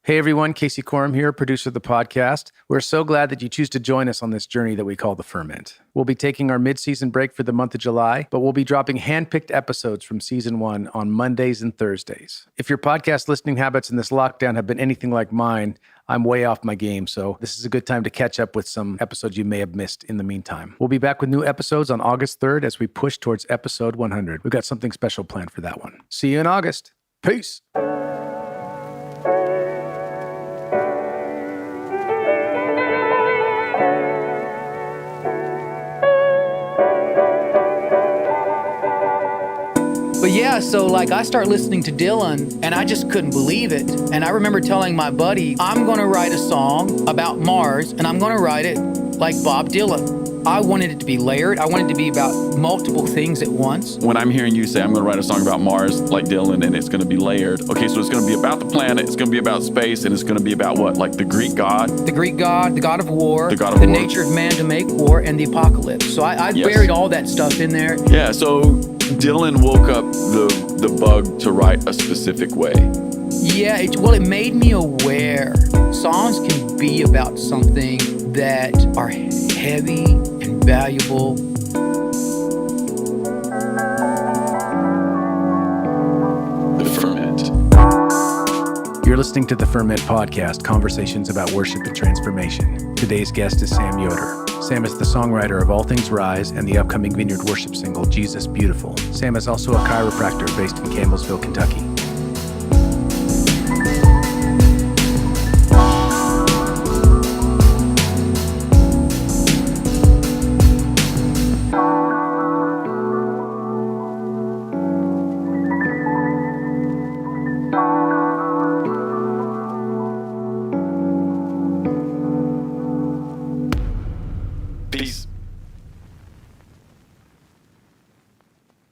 Hey everyone, Casey Corum here, producer of the podcast. We're so glad that you choose to join us on this journey that we call the Ferment. We'll be taking our mid-season break for the month of July, but we'll be dropping hand-picked episodes from season 1 on Mondays and Thursdays. If your podcast listening habits in this lockdown have been anything like mine, I'm way off my game, so this is a good time to catch up with some episodes you may have missed in the meantime. We'll be back with new episodes on August 3rd as we push towards episode 100. We've got something special planned for that one. See you in August. Peace. But yeah, so I start listening to Dylan and I just couldn't believe it. And I remember telling my buddy, I'm going to write a song about Mars and I'm going to write it like Bob Dylan. I wanted it to be layered. I wanted it to be about multiple things at once. When I'm hearing you say I'm going to write a song about Mars like Dylan and it's going to be layered. Okay, so it's going to be about the planet, it's going to be about space, and it's going to be about what? Like the Greek god? The Greek god, the god of war, the war. Nature of man to make war, and the apocalypse. So I buried all that stuff in there. Yeah, so Dylan woke up the bug to write a specific way. Yeah, it made me aware. Songs can be about something that are heavy and valuable. The Ferment. You're listening to the Ferment podcast, conversations about worship and transformation. Today's guest is Sam Yoder. Sam is the songwriter of All Things Rise and the upcoming Vineyard Worship single, Jesus Beautiful. Sam is also a chiropractor based in Campbellsville, Kentucky.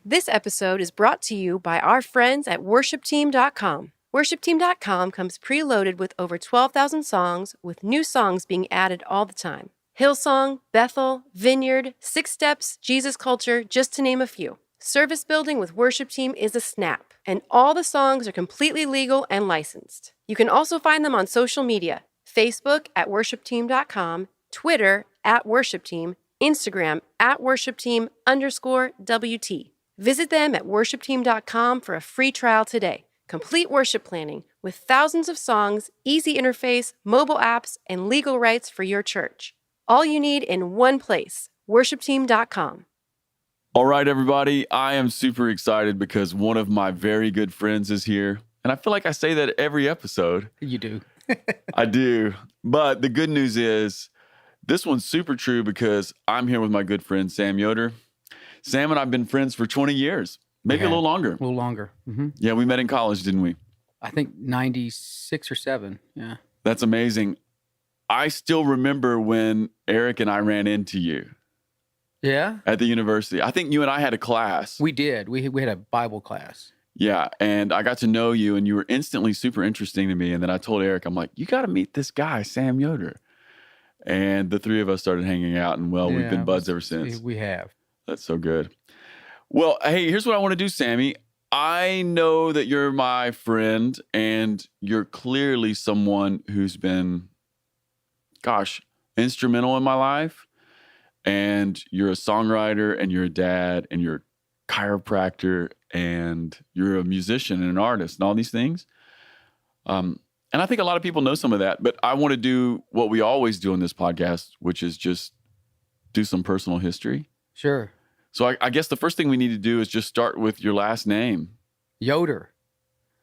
This episode is brought to you by our friends at worshipteam.com. Worshipteam.com comes preloaded with over 12,000 songs, with new songs being added all the time. Hillsong, Bethel, Vineyard, Six Steps, Jesus Culture, just to name a few. Service building with Worship Team is a snap, and all the songs are completely legal and licensed. You can also find them on social media, Facebook at worshipteam.com, Twitter at worshipteam, Instagram at worshipteam_WT. Visit them at worshipteam.com for a free trial today. Complete worship planning with thousands of songs, easy interface, mobile apps, and legal rights for your church. All you need in one place, worshipteam.com. All right, everybody, I am super excited because one of my very good friends is here. And I feel like I say that every episode. You do. I do. But the good news is this one's super true because I'm here with my good friend, Sam Yoder. Sam and I have been friends for 20 years, maybe a little longer. A little longer. Mm-hmm. Yeah, we met in college, didn't we? I think 96 or 7, yeah. That's amazing. I still remember when Eric and I ran into you. Yeah? At the university. I think you and I had a class. We did. We had a Bible class. Yeah, and I got to know you, and you were instantly super interesting to me. And then I told Eric, I'm like, you got to meet this guy, Sam Yoder. And the three of us started hanging out, and we've been buds ever since. We have. That's so good. Well, hey, here's what I want to do, Sammy. I know that you're my friend, and you're clearly someone who's been, instrumental in my life. And you're a songwriter, and you're a dad, and you're a chiropractor, and you're a musician and an artist, and all these things. And I think a lot of people know some of that, but I want to do what we always do on this podcast, which is just do some personal history. Sure. So I guess the first thing we need to do is just start with your last name. Yoder.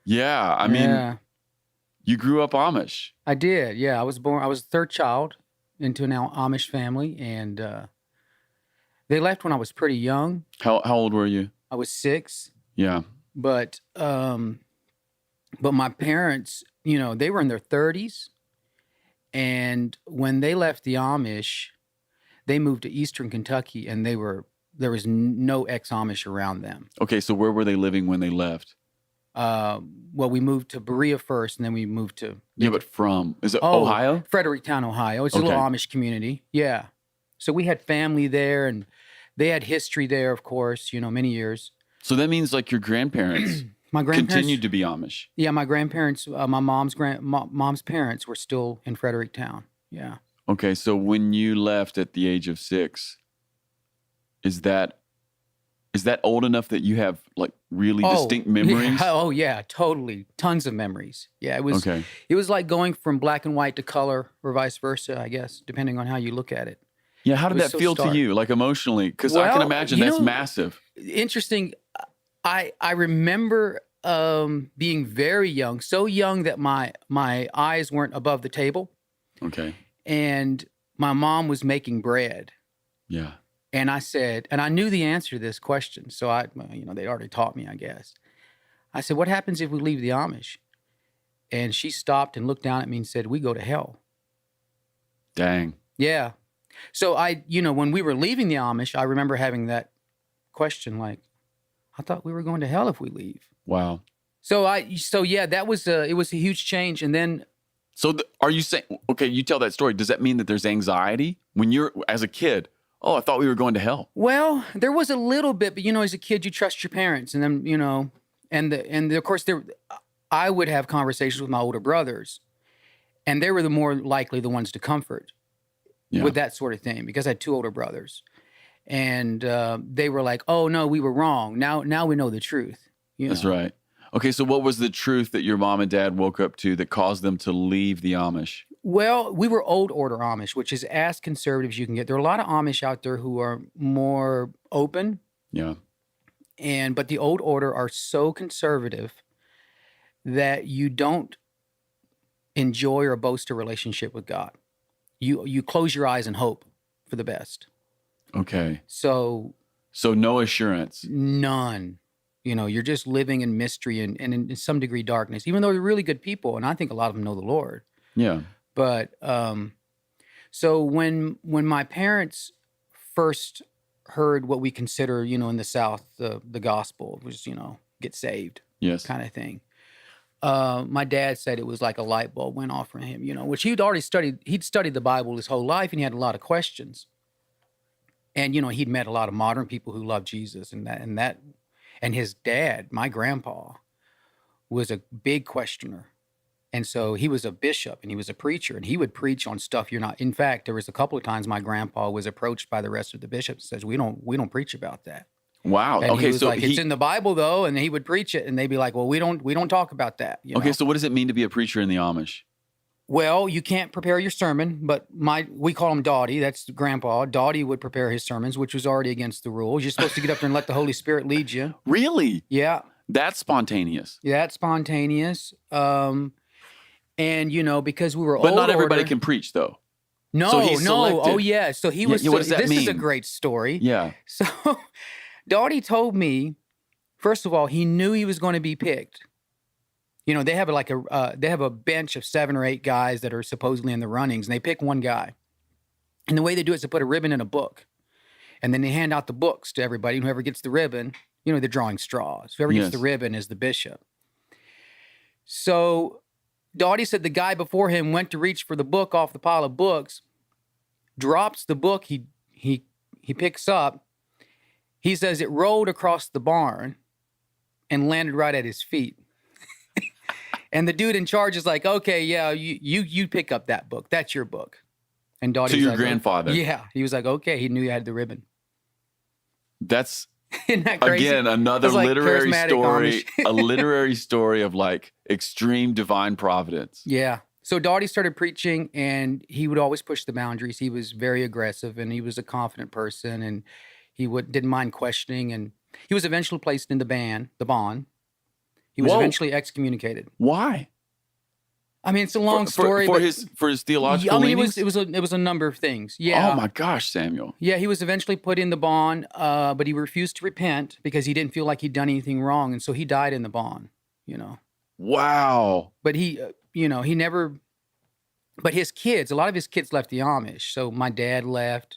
Yeah. I mean, you grew up Amish. I did. Yeah. I was the third child into an Amish family, and they left when I was pretty young. How old were you? I was 6. Yeah. But my parents, they were in their 30s. And when they left the Amish, they moved to Eastern Kentucky, and there was no ex-Amish around them. Okay, so where were they living when they left? Well, we moved to Berea first, and then we moved to... Yeah, but is it Ohio? Fredericktown, Ohio. It's a little Amish community. Yeah. So we had family there, and they had history there, of course, many years. So that means like your grandparents My grandparents continued to be Amish. Yeah, my grandparents, my mom's parents were still in Fredericktown. Yeah. Okay, so when you left at the age of 6, is that old enough that you have like really distinct memories? Yeah. Oh yeah, totally. Tons of memories. Yeah, it was. Okay. It was like going from black and white to color, or vice versa, I guess, depending on how you look at it. Yeah, how did was that so feel stark. to you, like emotionally? Because I can Well, imagine you that's know, massive. Interesting. I remember being very young, so young that my eyes weren't above the table, Okay. and my mom was making bread. Yeah. And I said, and I knew the answer to this question, so they'd already taught me, I guess. I said, "What happens if we leave the Amish?" And she stopped and looked down at me and said, "We go to hell." Dang. Yeah. So when we were leaving the Amish, I remember having that question, like, I thought we were going to hell if we leave. Wow. So yeah, it was a huge change. And then, So are you saying, okay, you tell that story. Does that mean that there's anxiety when you're, as a kid, oh, I thought we were going to hell? well, there was a little bit, but as a kid, you trust your parents, and then, of course I would have conversations with my older brothers, and they were the more likely the ones to comfort with that sort of thing, because I had 2 older brothers, and they were like, "Oh no, we were wrong. Now we know the truth." That's right. Okay, so what was the truth that your mom and dad woke up to that caused them to leave the Amish? Well, we were Old Order Amish, which is as conservative as you can get. There are a lot of Amish out there who are more open, Yeah. but the Old Order are so conservative that you don't enjoy or boast a relationship with God. You close your eyes and hope for the best. Okay. So So no assurance. none. You're just living in mystery and in some degree darkness, even though they're really good people, and I think a lot of them know the Lord. Yeah. But so when my parents first heard what we consider, in the South, the gospel was, get saved Yes. kind of thing. My dad said it was like a light bulb went off for him, which he'd already studied. He'd studied the Bible his whole life, and he had a lot of questions. And, he'd met a lot of modern people who loved Jesus, and his dad, my grandpa, was a big questioner. And so he was a bishop and he was a preacher, and he would preach on stuff you're not. In fact, there was a couple of times my grandpa was approached by the rest of the bishops and says, we don't preach about that. Wow. And Okay, he was so like, it's in the Bible though, and he would preach it, and they'd be like, well, we don't talk about that. Okay, so what does it mean to be a preacher in the Amish? Well, you can't prepare your sermon, but we call him Dottie. That's grandpa. Dottie would prepare his sermons, which was already against the rules. You're supposed to get up there and let the Holy Spirit lead you. Really? Yeah. That's spontaneous. Yeah, that's spontaneous. And because we were But Old not everybody Order- can preach though. No, So he's selected. Oh, yeah. So he was. Yeah, what does that this is a mean? great story. Yeah. So, Dottie told me, first of all, he knew he was going to be picked. They have they have a bench of 7 or 8 guys that are supposedly in the runnings, and they pick one guy. And the way they do it is to put a ribbon in a book, and then they hand out the books to everybody. And whoever gets the ribbon, they're drawing straws. Whoever gets Yes. the ribbon is the bishop. So Dottie said the guy before him went to reach for the book off the pile of books, drops the book he picks up. He says it rolled across the barn and landed right at his feet. And the dude in charge is like, okay, yeah, you pick up that book. That's your book. And Dottie's To your like, grandfather. Yeah. He was like, okay. He knew he had the ribbon. That's Isn't that crazy? again another It's like literary charismatic story, Amish. a literary story of like extreme divine providence. Yeah. So Dottie started preaching, and he would always push the boundaries. He was very aggressive, and he was a confident person, and he didn't mind questioning. And he was eventually placed in the bond. He was Whoa. eventually excommunicated. Why? I mean, it's a long story. For but his theological I mean, leanings? it was a number of things. Yeah. Oh my gosh, Samuel. Yeah, he was eventually put in the bond, but he refused to repent because he didn't feel like he'd done anything wrong, and so he died in the bond. Wow. But he never. But his kids, a lot of his kids left the Amish. So my dad left,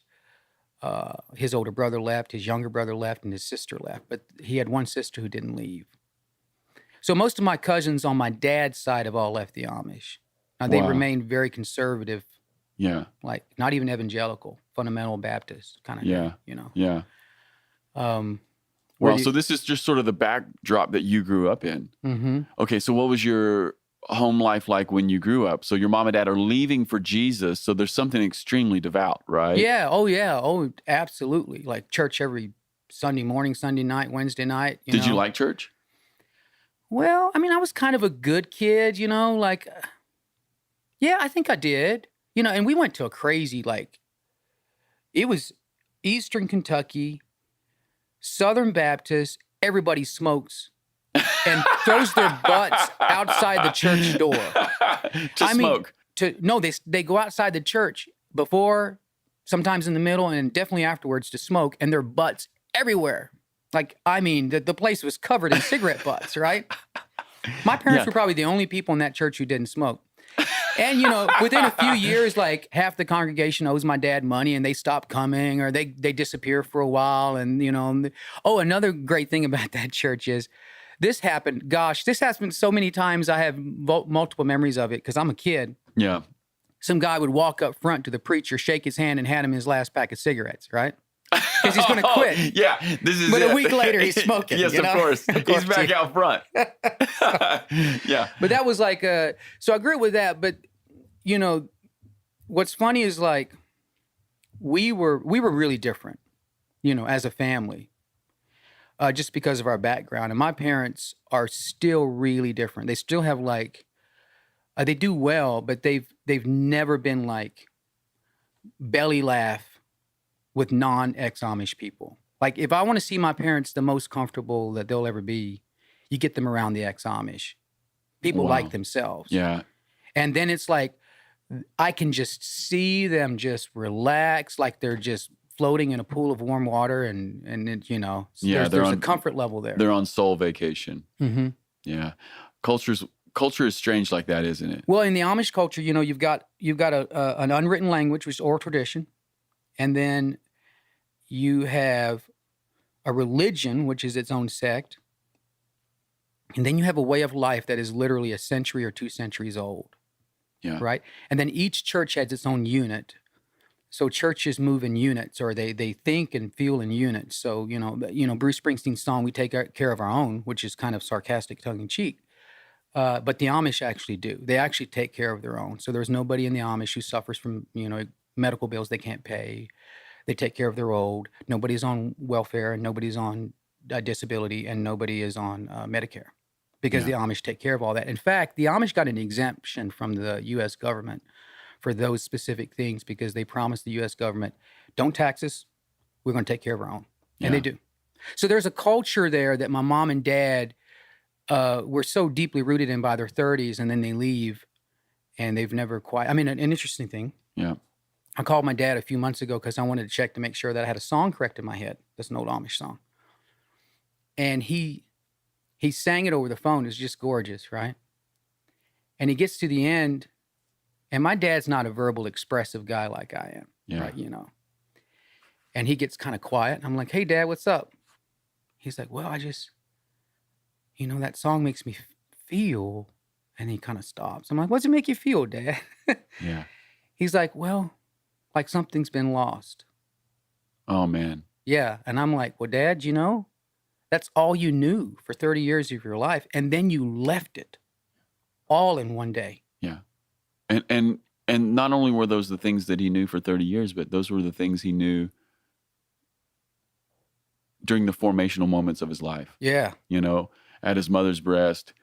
his older brother left, his younger brother left, and his sister left. But he had one sister who didn't leave. So most of my cousins on my dad's side have all left the Amish. Now, they Wow. remained very conservative, Yeah. like not even evangelical, fundamental Baptist kind of Yeah. thing, Yeah. Well, so this is just sort of the backdrop that you grew up in. Mm-hmm. Okay, so what was your home life like when you grew up? So your mom and dad are leaving for Jesus, so there's something extremely devout, right? Yeah. Oh, absolutely. Like church every Sunday morning, Sunday night, Wednesday night. Did you like church? Well, I mean, I was kind of a good kid, like, yeah, I think I did. And we went to a crazy, like, it was Eastern Kentucky, Southern Baptist, everybody smokes and throws their butts outside the church door. Smoke. No, they go outside the church before, sometimes in the middle, and definitely afterwards to smoke, and their butts everywhere. Like, I mean, the place was covered in cigarette butts, right? My parents were probably the only people in that church who didn't smoke. And, within a few years, like half the congregation owes my dad money and they stop coming, or they disappear for a while. And, another great thing about that church is this happened. Gosh, this happened so many times. I have multiple memories of it because I'm a kid. Yeah. Some guy would walk up front to the preacher, shake his hand, and hand him his last pack of cigarettes, right? Because he's going to quit. Yeah, this is But it. a week later, he's smoking. Yes, of course. He's back out front. Yeah. But that was like, so I grew up with that. But, what's funny is like, we were really different, as a family, just because of our background. And my parents are still really different. They still have like, they do well, but they've never been like belly laugh with non-ex-Amish people. Like, if I want to see my parents the most comfortable that they'll ever be, you get them around the ex-Amish. People like themselves. Yeah. And then it's like, I can just see them just relax, like they're just floating in a pool of warm water, and there's a comfort level there. They're on soul vacation. Mm-hmm. Yeah. Culture is strange like that, isn't it? Well, in the Amish culture, you've got an unwritten language, which is oral tradition, and then you have a religion, which is its own sect, and then you have a way of life that is literally a century or 2 centuries old. Yeah. Right? And then each church has its own unit. So churches move in units, or they think and feel in units. So, Bruce Springsteen's song, "We Take Care of Our Own," which is kind of sarcastic, tongue-in-cheek. But the Amish actually do. They actually take care of their own. So there's nobody in the Amish who suffers from, medical bills they can't pay. They take care of their old. Nobody's on welfare, and nobody's on disability, and nobody is on Medicare, because the Amish take care of all that. In fact, the Amish got an exemption from the U.S. government for those specific things, because they promised the U.S. government, don't tax us, we're going to take care of our own. And they do. So there's a culture there that my mom and dad were so deeply rooted in by their 30s, and then they leave, and they've never quite... I mean, an interesting thing. Yeah. I called my dad a few months ago because I wanted to check to make sure that I had a song correct in my head. That's an old Amish song. And he sang it over the phone. It's just gorgeous, right? And he gets to the end, and my dad's not a verbal, expressive guy like I am, right? And he gets kind of quiet. I'm like, "Hey, Dad, what's up?" He's like, "Well, I just, that song makes me feel," and he kind of stops. I'm like, "What does it make you feel, Dad?" Yeah. He's like, "Well, like something's been lost." Oh, man. Yeah. And I'm like, "Well, Dad, that's all you knew for 30 years of your life. And then you left it all in one day." Yeah. And not only were those the things that he knew for 30 years, but those were the things he knew during the formational moments of his life. Yeah. At his mother's breast,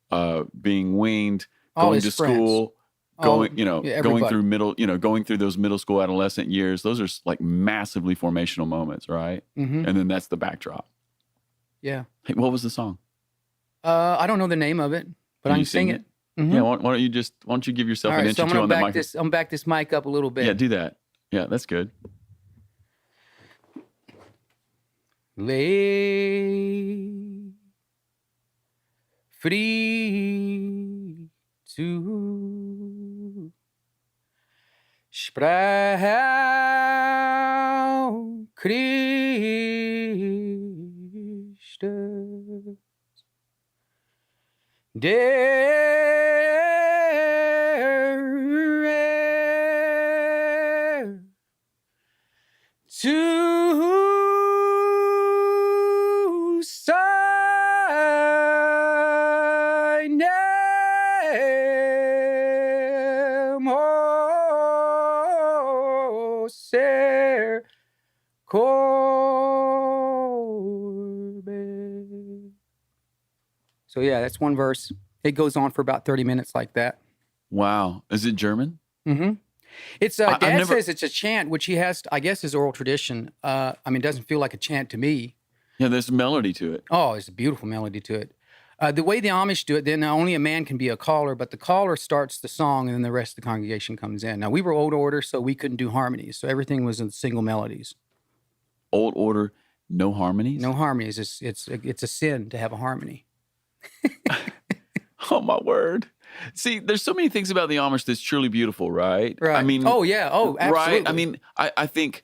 being weaned, All going his to friends. school, going Everybody. going through those middle school, adolescent years. Those are like massively formational moments, right? Mm-hmm. And then that's the backdrop. Yeah. Hey, what was the song? I don't know the name of it, but Can I you can sing it. Mm-hmm. Yeah, why don't you give yourself All an right, inch so or I'm two gonna on that mic? I'm back this mic up a little bit. Yeah, do that. Yeah, that's good. Lay free to sprau Christus der to ser corbe. So yeah, that's one verse. It goes on for about 30 minutes like that. Wow. Is it German? Mm-hmm. It's Dad says it's a chant, which he has, I guess, his oral tradition. I mean, it doesn't feel like a chant to me. Yeah, there's a melody to it. Oh, there's a beautiful melody to it. The way the Amish do it, then only a man can be a caller, but the caller starts the song and then the rest of the congregation comes in. Now, we were Old Order, so we couldn't do harmonies. So everything was in single melodies. Old Order, no harmonies? No harmonies. It's a sin to have a harmony. Oh, my word. See, there's so many things about the Amish that's truly beautiful, right? Right. I mean, oh, yeah. Oh, absolutely. Right. I mean, I think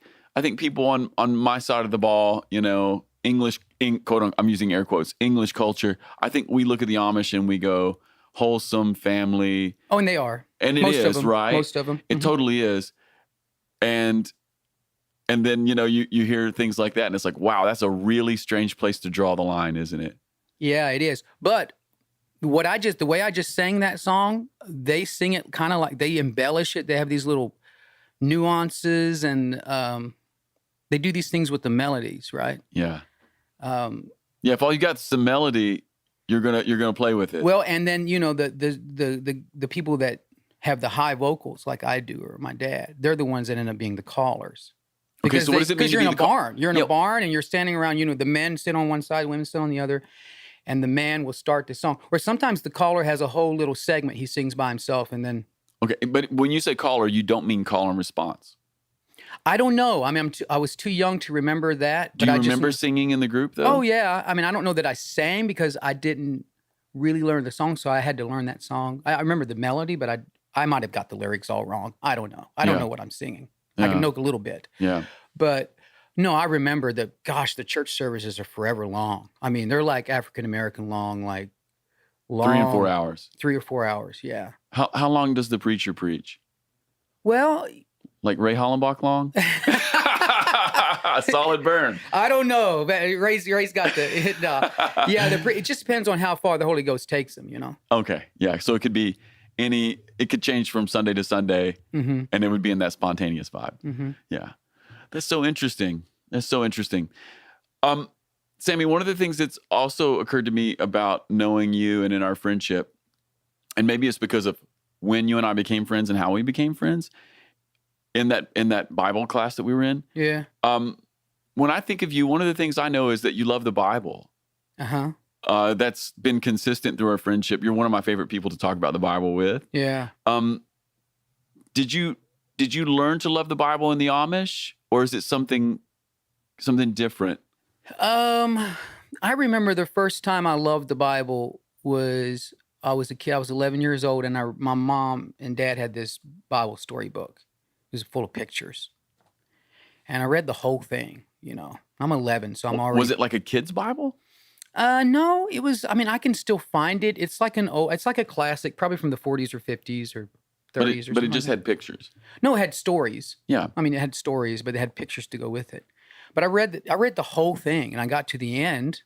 people on my side of the ball, you know, English, quote unquote, I'm using air quotes, English culture. I think we look at the Amish and we go, wholesome family. Oh, and they are. And it Most is, of them, right? Most of them. It totally is. And then, you know, you hear things like that and it's like, wow, that's a really strange place to draw the line, isn't it? Yeah, it is. But the way I just sang that song, they sing it kind of like they embellish it. They have these little nuances and they do these things with the melodies, right? Yeah. Yeah, if all you got is some melody, you're gonna play with it. Well, and then you know the people that have the high vocals, like I do or my dad, they're the ones that end up being the callers. Okay, so what does it mean? Because you're in a barn. You're in a barn, and you're standing around. You know, the men sit on one side, women sit on the other, and the man will start the song. Or sometimes the caller has a whole little segment he sings by himself, and then. Okay, but when you say caller, you don't mean call and response. I don't know. I mean, I was too young to remember that. Do you remember singing in the group, though? Oh, yeah. I mean, I don't know that I sang because I didn't really learn the song, so I had to learn that song. I remember the melody, but I might have got the lyrics all wrong. I don't know. I don't know what I'm singing. Yeah. I can know a little bit. Yeah. But no, I remember the church services are forever long. I mean, they're like African-American long, like long. 3 and 4 hours. 3 or 4 hours, yeah. How long does the preacher preach? Well... Like Ray Hollenbach long? A solid burn. I don't know. Ray's got the... yeah, it just depends on how far the Holy Ghost takes him, you know? Okay, yeah. So it could be it could change from Sunday to Sunday, and it would be in that spontaneous vibe. Mm-hmm. Yeah. That's so interesting. Sammy, one of the things that's also occurred to me about knowing you and in our friendship, and maybe it's because of when you and I became friends and how we became friends, in that Bible class that we were in. Yeah. When I think of you, one of the things I know is that you love the Bible. Uh-huh. That's been consistent through our friendship. You're one of my favorite people to talk about the Bible with. Yeah. Did you learn to love the Bible in the Amish, or is it something different? I remember the first time I loved the Bible was I was a kid. I was 11 years old, and my mom and dad had this Bible storybook. It was full of pictures, and I read the whole thing. You know, I'm 11, so I'm already. Was it like a kid's Bible? No, it was. I mean, I can still find it. It's like a classic, probably from the 40s or 50s or 30s. But it just had pictures. No, it had stories. Yeah. I mean, it had stories, but it had pictures to go with it. But I read the whole thing, and I got to the end,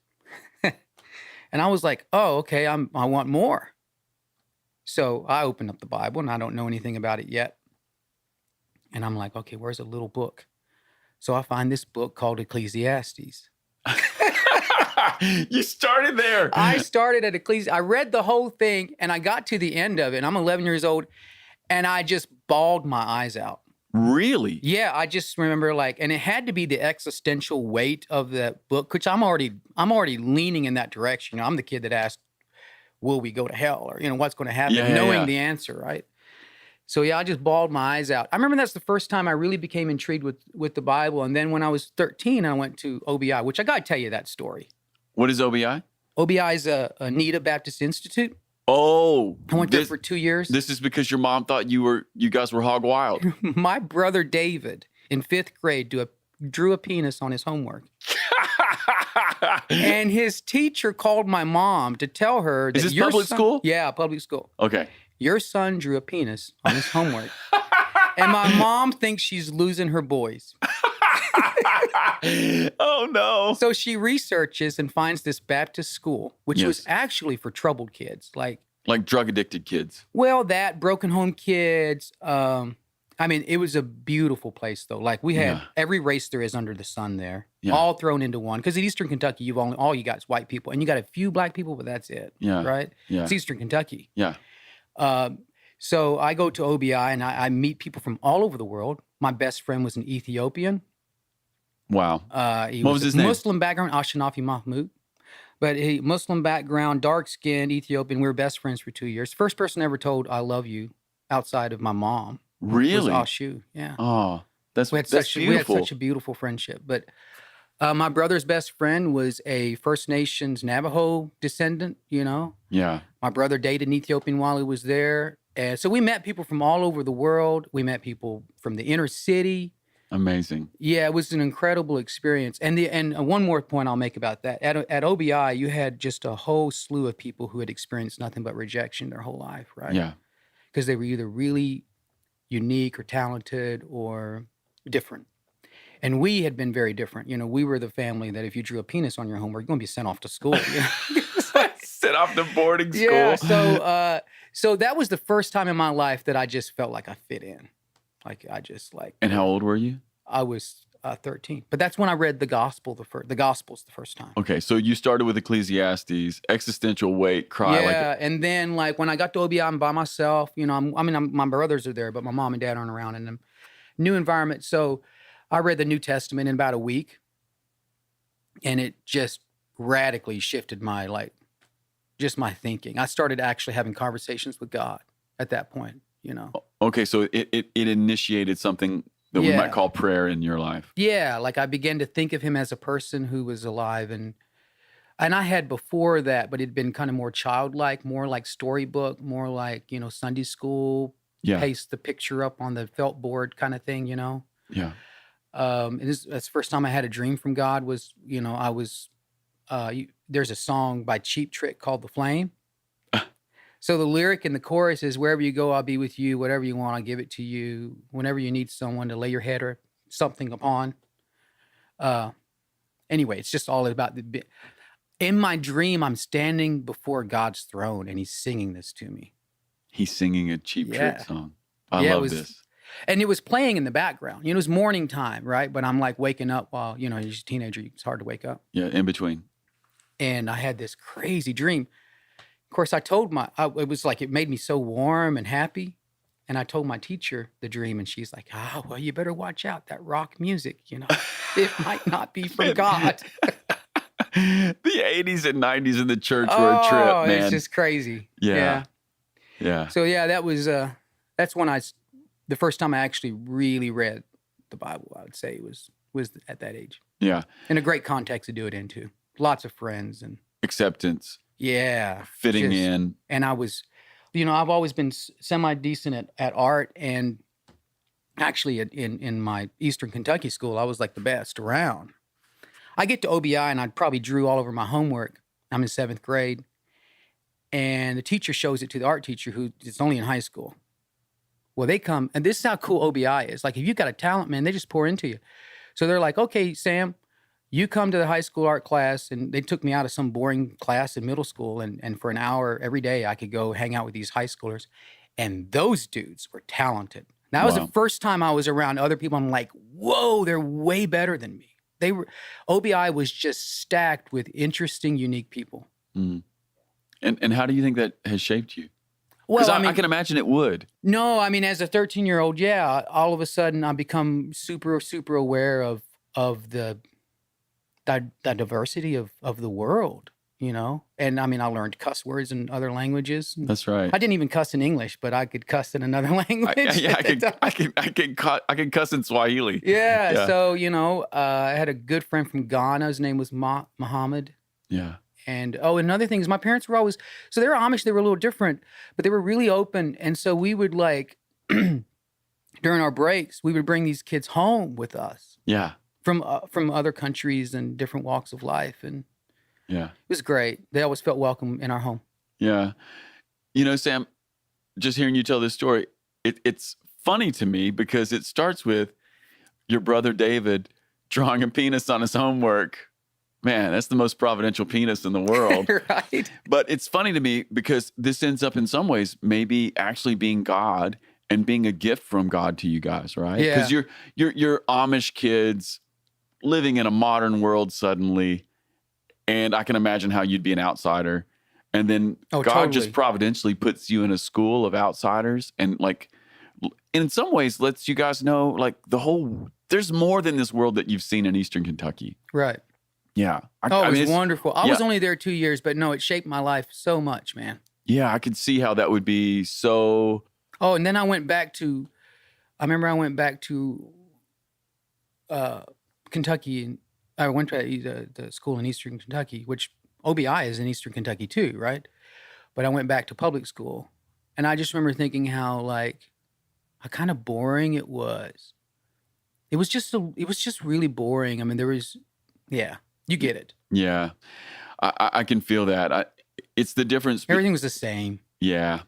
and I was like, "Oh, okay, I want more." So I opened up the Bible, and I don't know anything about it yet. And I'm like, "Okay, where's a little book?" So I find this book called Ecclesiastes. You started there. I started at Ecclesiastes. I read the whole thing, and I got to the end of it. And I'm 11 years old, and I just bawled my eyes out. Really? Yeah, I just remember and it had to be the existential weight of that book, which I'm already leaning in that direction. You know, I'm the kid that asked, "Will we go to hell?" Or what's going to happen, knowing the answer, right? So yeah, I just bawled my eyes out. I remember that's the first time I really became intrigued with the Bible. And then when I was 13, I went to OBI, which I got to tell you that story. What is OBI? OBI is a Anita Baptist Institute. Oh, I went there for 2 years. This is because your mom thought you guys were hog wild. My brother David in 5th grade drew a penis on his homework. And his teacher called my mom to tell her that is this public school? Yeah, public school. Okay. Your son drew a penis on his homework. And my mom thinks she's losing her boys. Oh, no. So she researches and finds this Baptist school, which was actually for troubled kids. Like drug addicted kids. Well, broken home kids. I I mean, it was a beautiful place, though. Like, we had Yeah. every race there is under the sun there, Yeah. all thrown into one. Because in Eastern Kentucky, all you got is white people, and you got a few black people, but that's it. Yeah. Right? Yeah. It's Eastern Kentucky. Yeah. So I go to OBI, and I meet people from all over the world. My best friend was an Ethiopian. Wow. He What was his name? Muslim background, Ashinafi Mahmoud. But he Muslim background, dark-skinned, Ethiopian. We were best friends for 2 years. First person I ever told I love you outside of my mom. Really? Was Ashu. Yeah. Oh, that's We had beautiful. such a beautiful friendship. But my brother's best friend was a First Nations Navajo descendant, you know. Yeah. My brother dated an Ethiopian while he was there. And so we met people from all over the world. We met people from the inner city. Amazing. Yeah, it was an incredible experience. And one more point I'll make about that. At OBI, you had just a whole slew of people who had experienced nothing but rejection their whole life, right? Yeah. Because they were either really unique or talented or different. And we had been very different. You know, we were the family that if you drew a penis on your homework, you're going to be sent off to school. You know? Set off to boarding school. Yeah, so that was the first time in my life that I just felt like I fit in. And how old were you? I was 13. But that's when I read the Gospels the first time. Okay, so you started with Ecclesiastes, existential weight, cry. Yeah, and then like when I got to OBI, I'm by myself. You know, my brothers are there, but my mom and dad aren't around in a new environment. So I read the New Testament in about a week, and it just radically shifted my thinking. I started actually having conversations with God at that point. You know. Okay, so it initiated something that we might call prayer in your life. Yeah, like I began to think of him as a person who was alive, and I had before that, but it'd been kind of more childlike, more like storybook, more like, you know, Sunday school, paste the picture up on the felt board kind of thing, you know. Yeah. And that's the first time I had a dream from God was, you know, there's a song by Cheap Trick called The Flame. So the lyric in the chorus is, wherever you go, I'll be with you. Whatever you want, I'll give it to you. Whenever you need someone to lay your head or something upon. Anyway, it's just all about in my dream, I'm standing before God's throne and he's singing this to me. He's singing a Cheap Trick song. I love this. And it was playing in the background. You know, it was morning time, right? But I'm like waking up while, you know, you're a teenager. It's hard to wake up. Yeah, in between. And I had this crazy dream. Of course, it was like, it made me so warm and happy. And I told my teacher the dream, and she's like, well, you better watch out. That rock music, you know, it might not be from God. The 80s and 90s in the church were a trip, man. It's just crazy. Yeah. So yeah, that's when the first time I actually really read the Bible, I would say was at that age. Yeah. And a great context to do it into. Lots of friends and acceptance. Yeah. Fitting in. And I was, you know, I've always been semi-decent at art. And actually in my Eastern Kentucky school, I was like the best around. I get to OBI and I probably drew all over my homework. I'm in 7th grade. And the teacher shows it to the art teacher who is only in high school. Well, they come, and this is how cool OBI is. Like, if you've got a talent, man, they just pour into you. So they're like, okay, Sam, you come to the high school art class, and they took me out of some boring class in middle school, and for an hour every day, I could go hang out with these high schoolers, and those dudes were talented. That was the first time I was around other people. I'm like, whoa, they're way better than me. OBI was just stacked with interesting, unique people. Mm. And how do you think that has shaped you? Well, Because I can imagine it would. No, I mean, as a 13-year-old, yeah, all of a sudden I become super, super aware of the diversity of the world, you know? And I mean, I learned cuss words in other languages. That's right. I didn't even cuss in English, but I could cuss in another language. I can cuss in Swahili. Yeah. So, you know, I had a good friend from Ghana. His name was Muhammad. Yeah. And another thing is my parents were always, so they were Amish, they were a little different, but they were really open. And so we would like, during our breaks, we would bring these kids home with us. Yeah. From other countries and different walks of life. And yeah, it was great. They always felt welcome in our home. Yeah. You know, Sam, just hearing you tell this story, it's funny to me because it starts with your brother David drawing a penis on his homework. Man, that's the most providential penis in the world. Right. But it's funny to me because this ends up in some ways maybe actually being God and being a gift from God to you guys, right? Yeah. Because you're Amish kids living in a modern world suddenly, and I can imagine how you'd be an outsider. And then God totally. just providentially puts you in a school of outsiders, and like in some ways lets you guys know like there's more than this world that you've seen in Eastern Kentucky. Right. Yeah. It was wonderful. I was only there 2 years, but no, it shaped my life so much, man. Yeah, I could see how that would be so. Oh, and then I went back to Kentucky, and I went to the school in Eastern Kentucky, which OBI is in Eastern Kentucky too, right? But I went back to public school, and I just remember thinking how kind of boring it was. It was just really boring. I mean, you get it. Yeah, I can feel that. It's the difference. Everything was the same. Yeah.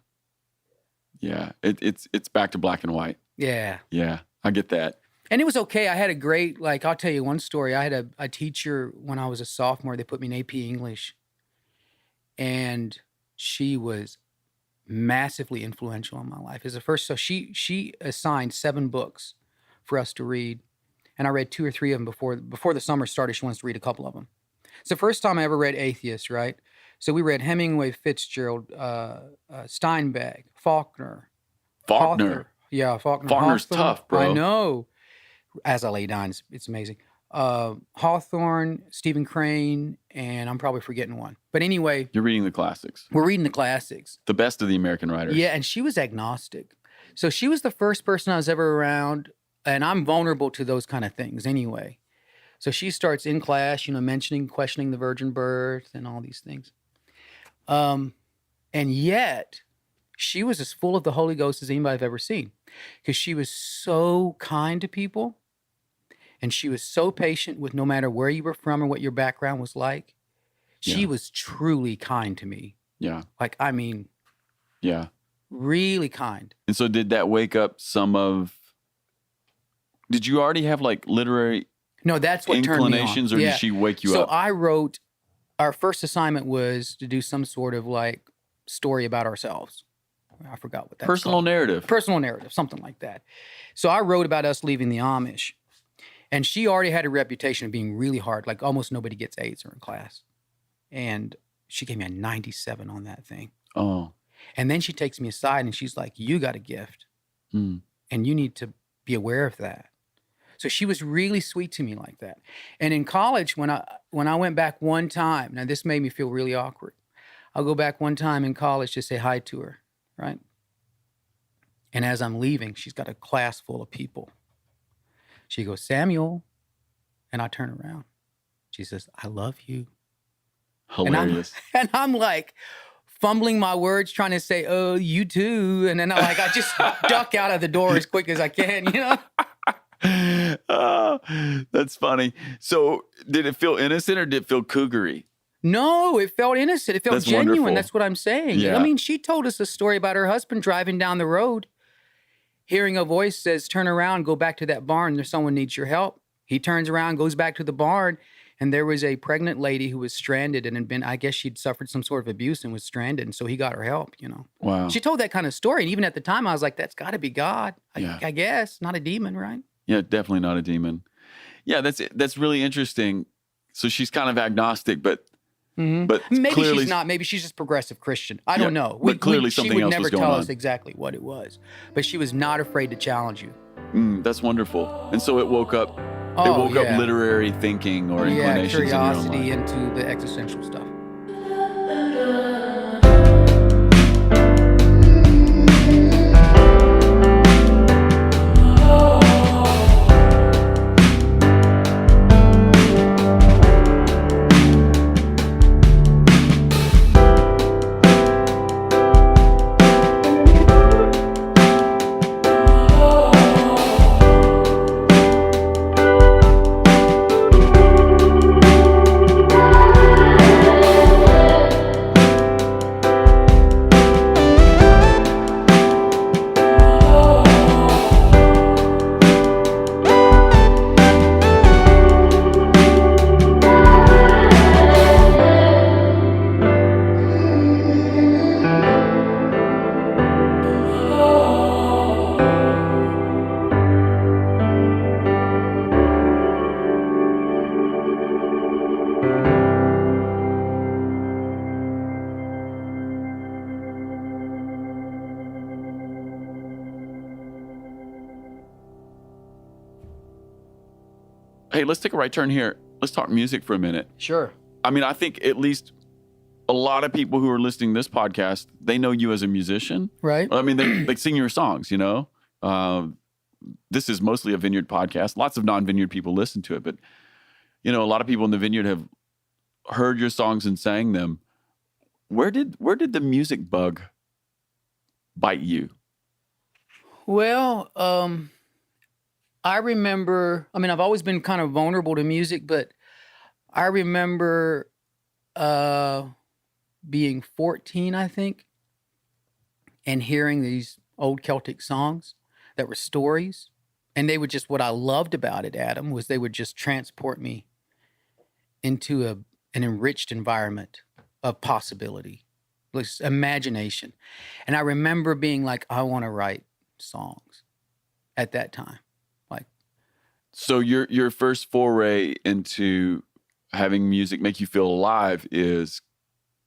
It's back to black and white. Yeah. Yeah, I get that. And it was okay. I had a great, I'll tell you one story. I had a teacher when I was a sophomore. They put me in AP English, and she was massively influential in my life. As a first, so she assigned 7 books for us to read, and I read 2 or 3 of them before the summer started. She wants to read a couple of them. It's the first time I ever read Atheist, right? So we read Hemingway, Fitzgerald, Steinbeck, Faulkner. Faulkner. Yeah, Faulkner. Faulkner's Hawthorne. tough, bro. I know. As I lay down, it's amazing. Hawthorne, Stephen Crane, and I'm probably forgetting one. But anyway. You're reading the classics. We're reading the classics. The best of the American writers. Yeah, and she was agnostic. So she was the first person I was ever around, and I'm vulnerable to those kind of things anyway. So she starts in class, questioning the virgin birth and all these things. And yet, she was as full of the Holy Ghost as anybody I've ever seen, because she was so kind to people, and she was so patient with no matter where you were from or what your background was like. She was truly kind to me. Yeah. Yeah. Really kind. And so did that wake up did you already have literary No, that's what turned me on. inclinations, or did she wake you So up? I wrote, our first assignment was to do some sort of story about ourselves. I forgot what that Personal narrative. Personal narrative, something like that. So I wrote about us leaving the Amish. And she already had a reputation of being really hard. Like almost nobody gets A's in her class. And she gave me a 97 on that thing. Oh. And then she takes me aside and she's like, you got a gift. Hmm. And you need to be aware of that. So she was really sweet to me like that. And in college, when I went back one time, now this made me feel really awkward. I'll go back one time in college to say hi to her, right? And as I'm leaving, she's got a class full of people. She goes, Samuel. And I turn around. She says, I love you. Hilarious. And I'm like fumbling my words, trying to say, oh, you too. And then I just duck out of the door as quick as I can, Oh, that's funny. So did it feel innocent or did it feel cougary? No, it felt innocent. It felt That's genuine. wonderful. That's what I'm saying. Yeah. I mean, she told us a story about her husband driving down the road, hearing a voice says, turn around, go back to that barn. There's someone needs your help. He turns around, goes back to the barn, and there was a pregnant lady who was stranded and had been, I guess she'd suffered some sort of abuse and was stranded. And so he got her help, Wow. She told that kind of story. And even at the time, I was like, that's got to be God. I guess, not a demon, right? Yeah, definitely not a demon. Yeah, that's really interesting. So she's kind of agnostic, but maybe clearly, she's not. Maybe she's just progressive Christian. I don't know. But clearly something she would else never was going tell on. us exactly what it was, but she was not afraid to challenge you. That's wonderful. And so it woke up. Oh, it woke up literary thinking or inclinations in your own curiosity life. into the existential stuff. Hey, let's take a right turn here. Let's talk music for a minute. Sure. I mean, I think at least a lot of people who are listening to this podcast, they know you as a musician. Right. I mean, they sing your songs, you know? This is mostly a Vineyard podcast. Lots of non-Vineyard people listen to it, but, you know, a lot of people in the Vineyard have heard your songs and sang them. Where did the music bug bite you? Well, I remember, I mean, I've always been kind of vulnerable to music, but I remember being 14, I think, and hearing these old Celtic songs that were stories. And they would just, what I loved about it, Adam, was they would just transport me into an enriched environment of possibility, like imagination. And I remember being like, I want to write songs at that time. Like, so your first foray into having music make you feel alive is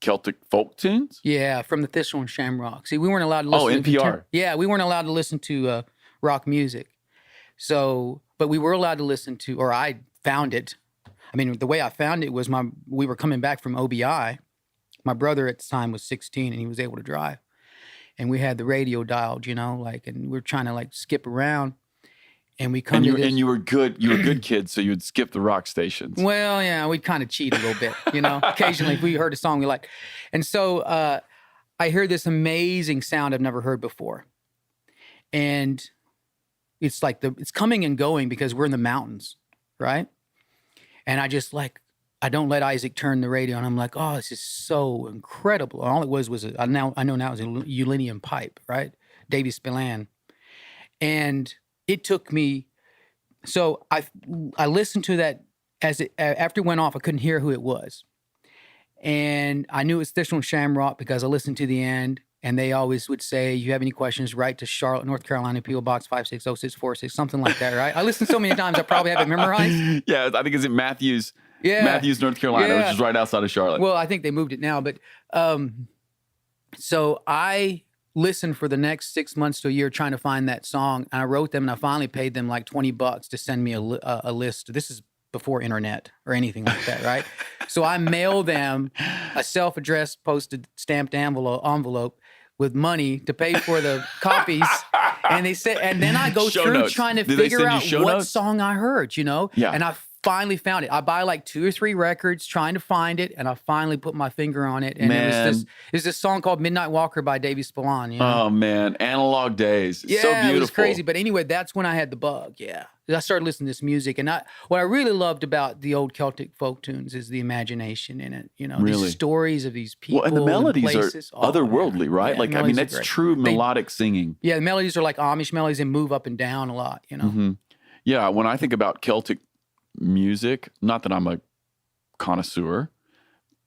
Celtic folk tunes? yeah, from the Thistle and Shamrock. See, we weren't allowed to listen to NPR. we weren't allowed to listen to rock music. So, but we were allowed to listen to, or I found it. I mean, the way I found it was we were coming back from OBI. My brother at the time was 16 and he was able to drive. And we had the radio dialed, you know, like, and we were trying to like skip around. And we come And you were good kids, so you would skip the rock stations. Well, yeah, we'd kind of cheat a little bit, you know. Occasionally, if we heard a song we liked. And so I hear this amazing sound I've never heard before. And it's like it's coming and going because we're in the mountains, right? And I just like, I don't let Isaac turn the radio, and I'm like, oh, this is so incredible. And all it was I know now it was a Ulineum pipe, right? Davy Spillane. And it took me, so I listened to that after it went off, I couldn't hear who it was. And I knew it was Thistle and Shamrock because I listened to the end, and they always would say, you have any questions, write to Charlotte, North Carolina, P.O. Box 560-646, something like that, right? I listened so many times, I probably have it memorized. Yeah, I think it's in Matthews, North Carolina, Yeah. which is right outside of Charlotte. Well, I think they moved it now, but so I listened for the next 6 months to a year trying to find that song, and I wrote them, and I finally paid them like $20 to send me a list. This is before internet or anything like that, right? So I mailed them a self-addressed, posted, stamped envelope with money to pay for the copies. And they said, and then I go Show through notes. trying to Did they figure send you out show what notes? song I heard, you know? Yeah. And I finally found it. I buy like 2 or 3 records trying to find it, and I finally put my finger on it. And Man. it was this song called Midnight Walker by Davy Spillane, you know? Oh man, analog days. Yeah, So beautiful. it was crazy. But anyway, that's when I had the bug. Yeah, I started listening to this music, and what I really loved about the old Celtic folk tunes is the imagination in it. You know, Really? these stories of these people. Well, and the melodies places. are otherworldly, right? Yeah, like, the I mean, melodies are that's great. true melodic singing. Yeah, the melodies are like Amish melodies and move up and down a lot. You know. Mm-hmm. Yeah, when I think about Celtic music, not that I'm a connoisseur,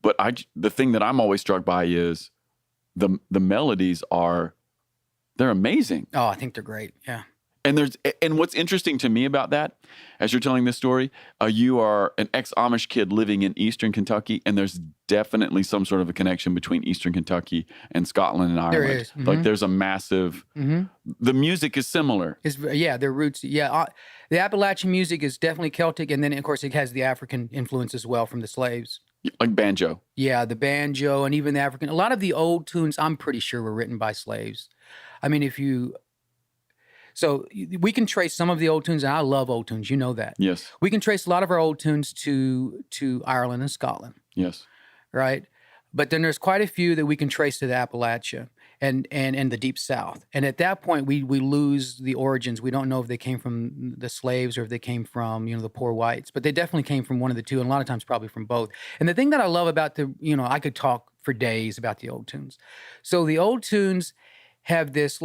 but the thing that I'm always struck by is the melodies they're amazing. Oh, I think they're great. Yeah. And what's interesting to me about that, as you're telling this story, you are an ex-Amish kid living in Eastern Kentucky, and there's definitely some sort of a connection between Eastern Kentucky and Scotland and Ireland. There is. Mm-hmm. Like there's a massive. Mm-hmm. The music is similar. Their roots. Yeah, the Appalachian music is definitely Celtic, and then of course it has the African influence as well from the slaves. Like banjo. Yeah, the banjo and even the African. A lot of the old tunes, I'm pretty sure, were written by slaves. I mean, so we can trace some of the old tunes, and I love old tunes. You know that. Yes. We can trace a lot of our old tunes to Ireland and Scotland, Yes. right? But then there's quite a few that we can trace to the Appalachia and the Deep South. And at that point, we lose the origins. We don't know if they came from the slaves or if they came from, the poor whites. But they definitely came from one of the two, and a lot of times probably from both. And the thing that I love about I could talk for days about the old tunes. So the old tunes have this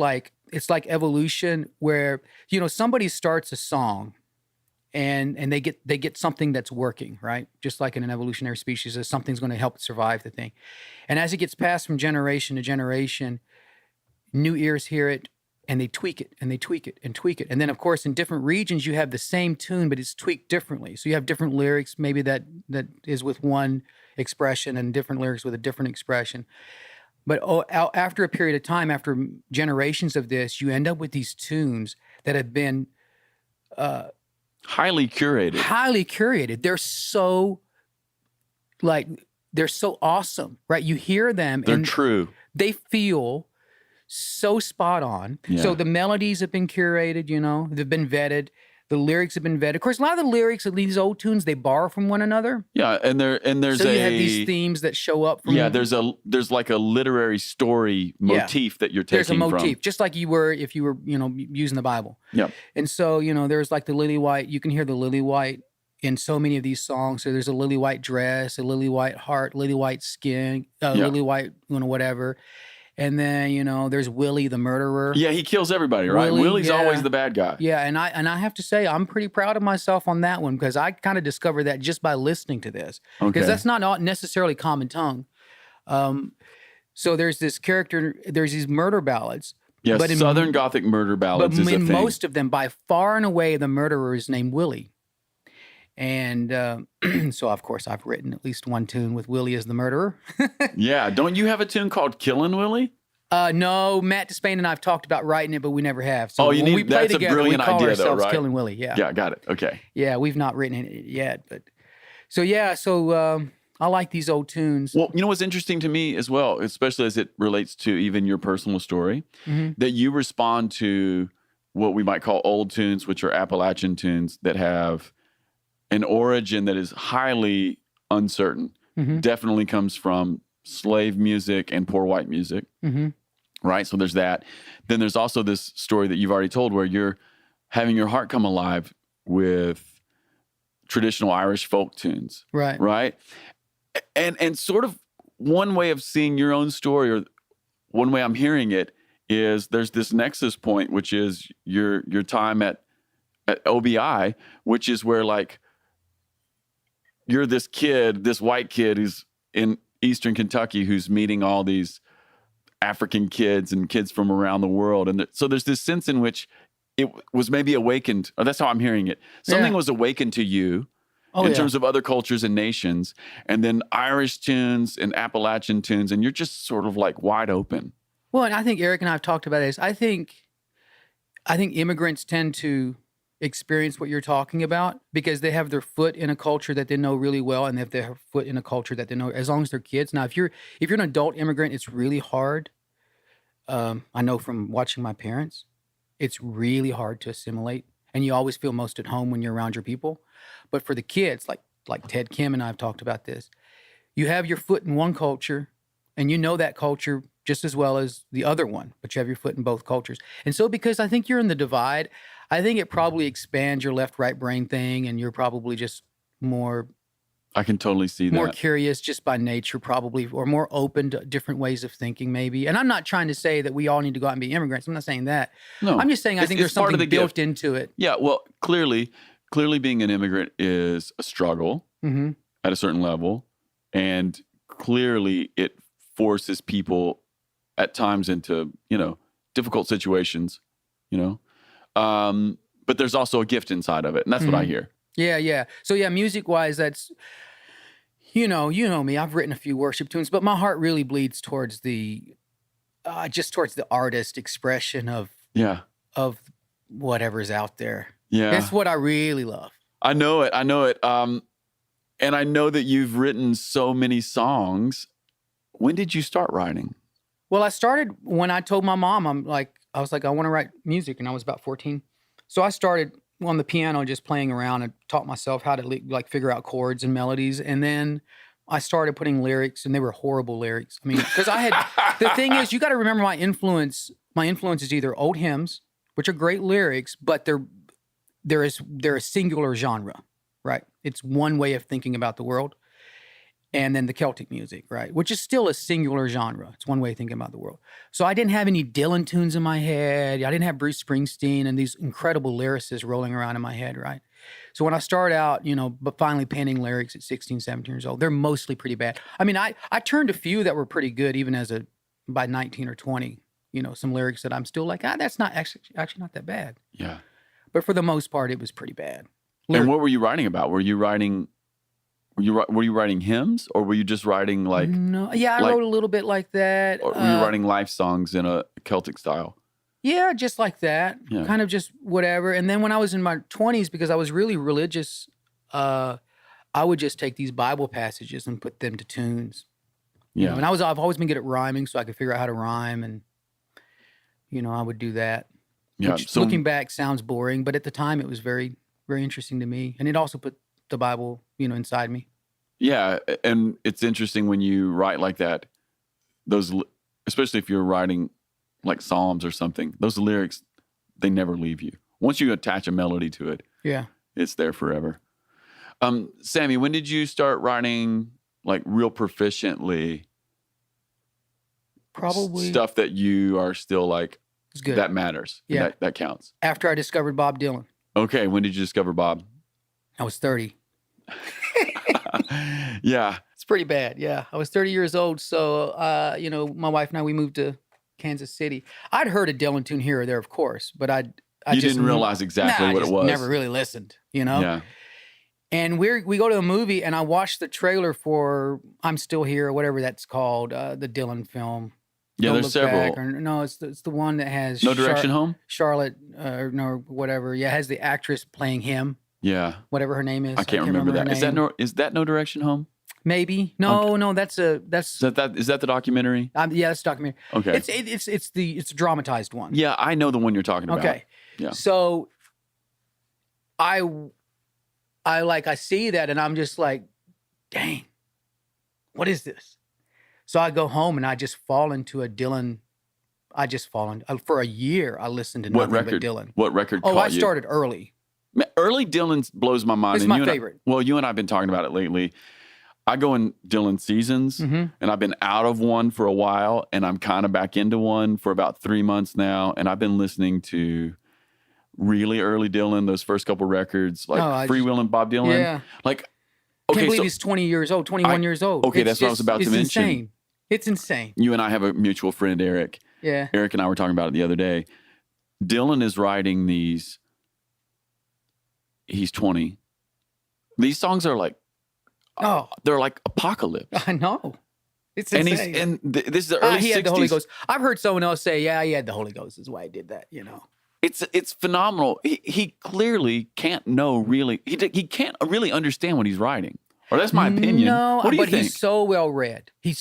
it's like evolution where, somebody starts a song and they get something that's working, right? Just like in an evolutionary species, something's going to help survive the thing. And as it gets passed from generation to generation, new ears hear it and they tweak it and they tweak it and tweak it. And then of course, in different regions, you have the same tune, but it's tweaked differently. So you have different lyrics, maybe that is with one expression and different lyrics with a different expression. But after a period of time, after generations of this, you end up with these tunes that have been Highly curated. Highly curated. They're so awesome, right? You hear them They're and true. they feel so spot on. Yeah. So the melodies have been curated, they've been vetted. The lyrics have been vetted. Of course, a lot of the lyrics of these old tunes, they borrow from one another. Yeah, and there's so you have these themes that show up from there's like a literary story motif that you're taking There's a motif, from. just like you were if you were, using the Bible. Yeah. And so, there's like the lily white, you can hear the lily white in so many of these songs. So there's a lily white dress, a lily white heart, lily white skin, lily white, whatever. And then, there's Willie the murderer. Yeah, he kills everybody, right? Willie's always the bad guy. Yeah, and I have to say, I'm pretty proud of myself on that one because I kind of discovered that just by listening to this. Because that's not necessarily common tongue. So there's this character, there's these murder ballads. Yes, but Southern Gothic murder ballads is a thing. But in most of them, by far and away, the murderer is named Willie. And so, of course, I've written at least one tune with Willie as the murderer. Yeah. Don't you have a tune called Killin' Willie? No, Matt Despain and I have talked about writing it, but we never have. So when we play together, a brilliant we call idea, ourselves though, right? Killin' Willie. Yeah. Yeah, got it. Okay. Yeah, we've not written it yet. But so I like these old tunes. Well, what's interesting to me as well, especially as it relates to even your personal story, that you respond to what we might call old tunes, which are Appalachian tunes that have an origin that is highly uncertain. Definitely comes from slave music and poor white music, right? So there's that. Then there's also this story that you've already told where you're having your heart come alive with traditional Irish folk tunes, right? And sort of one way of seeing your own story, or one way I'm hearing it, is there's this nexus point, which is your time at OBI, which is where like you're this white kid who's in Eastern Kentucky who's meeting all these African kids and kids from around the world. And so there's this sense in which it was maybe awakened, or that's how I'm hearing it. Something was awakened to you in terms of other cultures and nations, and then Irish tunes and Appalachian tunes, and you're just sort of like wide open. Well, and I think Eric and I have talked about this. I think immigrants tend to experience what you're talking about because they have their foot in a culture that they know really well, and they have their foot in a culture that they know as long as they're kids. Now, if you're an adult immigrant, it's really hard. I know from watching my parents, it's really hard to assimilate, and you always feel most at home when you're around your people. But for the kids, like Ted Kim and I have talked about this, you have your foot in one culture, and you know that culture just as well as the other one, but you have your foot in both cultures. And so because I think you're in the divide, I think it probably expands your left-right brain thing, and you're probably just more... I can totally see that. More curious just by nature, probably, or more open to different ways of thinking, maybe. And I'm not trying to say that we all need to go out and be immigrants. I'm not saying that. No. I'm just saying I think there's something built into it. Yeah, well, clearly being an immigrant is a struggle at a certain level, and clearly it forces people at times into, difficult situations, but there's also a gift inside of it, and that's what I hear. Yeah. So music-wise, that's, you know me, I've written a few worship tunes, but my heart really bleeds towards the artist expression of whatever's out there. Yeah. That's what I really love. I know it. And I know that you've written so many songs. When did you start writing? Well, I started when I told my mom, I was like, I want to write music, and I was about 14. So I started on the piano just playing around and taught myself how to figure out chords and melodies. And then I started putting lyrics, and they were horrible lyrics. I mean, because the thing is, you got to remember my influence is either old hymns, which are great lyrics, but they're a singular genre, right? It's one way of thinking about the world. And then the Celtic music, right? Which is still a singular genre. It's one way of thinking about the world. So I didn't have any Dylan tunes in my head. I didn't have Bruce Springsteen and these incredible lyricists rolling around in my head, right? So when I start out, but finally penning lyrics at 16, 17 years old, they're mostly pretty bad. I mean, I turned a few that were pretty good even by 19 or 20, some lyrics that I'm still like, that's not actually not that bad. Yeah. But for the most part, it was pretty bad. And what were you writing about? Were you writing hymns, or were you just writing No, yeah, I wrote a little bit like that. Or were you writing life songs in a Celtic style? Yeah, just like that. Yeah. Kind of just whatever. And then when I was in my 20s, because I was really religious, I would just take these Bible passages and put them to tunes. You know, and I've always been good at rhyming, so I could figure out how to rhyme, and I would do that. Yeah. Which, So looking back, sounds boring, but at the time it was very, very interesting to me, and it also put the Bible, inside me. yeah, and it's interesting when you write like that. Especially if you're writing like Psalms or something, those lyrics, they never leave you. Once you attach a melody to it, Yeah. it's there forever. Sammy, when did you start writing like real proficiently? Probably Stuff that you are still like, it's good. that matters. Yeah. That counts. After I discovered Bob Dylan, Okay. When did you discover Bob? I was 30. Yeah. It's pretty bad. Yeah. I was 30 years old. So, my wife and I, we moved to Kansas City. I'd heard a Dylan tune here or there, of course, but I You just didn't realize exactly what it was. Never really listened, Yeah. And we go to a movie, and I watched the trailer for "I'm Still Here" or whatever that's called, the Dylan film. Yeah, Don't there's Look several. Back, no, it's the one that has No Direction Home? Charlotte, no, whatever. Yeah, it has the actress playing him, Yeah. whatever her name is. I can't remember her that. Is name. that No Direction Home? Maybe no, that's Is that the documentary? yeah, that's a documentary. Okay. It's a dramatized one. Yeah, I know the one you're talking about. Okay. Yeah. So I see that, and I'm just like, dang, what is this? So I go home and I just fall into a Dylan. For a year. I listened to What nothing record? but Dylan. What record Oh, caught I you? started early. Man, early Dylan blows my mind. It's and my you and favorite. You and I have been talking about it lately. I go in Dylan seasons, Mm-hmm. and I've been out of one for a while, and I'm kind of back into one for about 3 months now, and I've been listening to really early Dylan, those first couple records, like Free Will and Bob Dylan. Yeah. Like, Can't okay, believe so he's 20 years old, 21 years old. okay, that's what I was about to mention. Insane. It's insane. you and I have a mutual friend, Eric. Yeah. Eric and I were talking about it the other day. Dylan is writing these. He's 20. These songs are like, Oh, they're like apocalypse. I know. It's And insane. this is the early he 60s. had the Holy Ghost. I've heard someone else say, yeah, he had the Holy Ghost is why he did that, It's phenomenal. He clearly can't know really. He can't really understand what he's writing. Or that's my opinion. No, what do you but think? he's so well read. He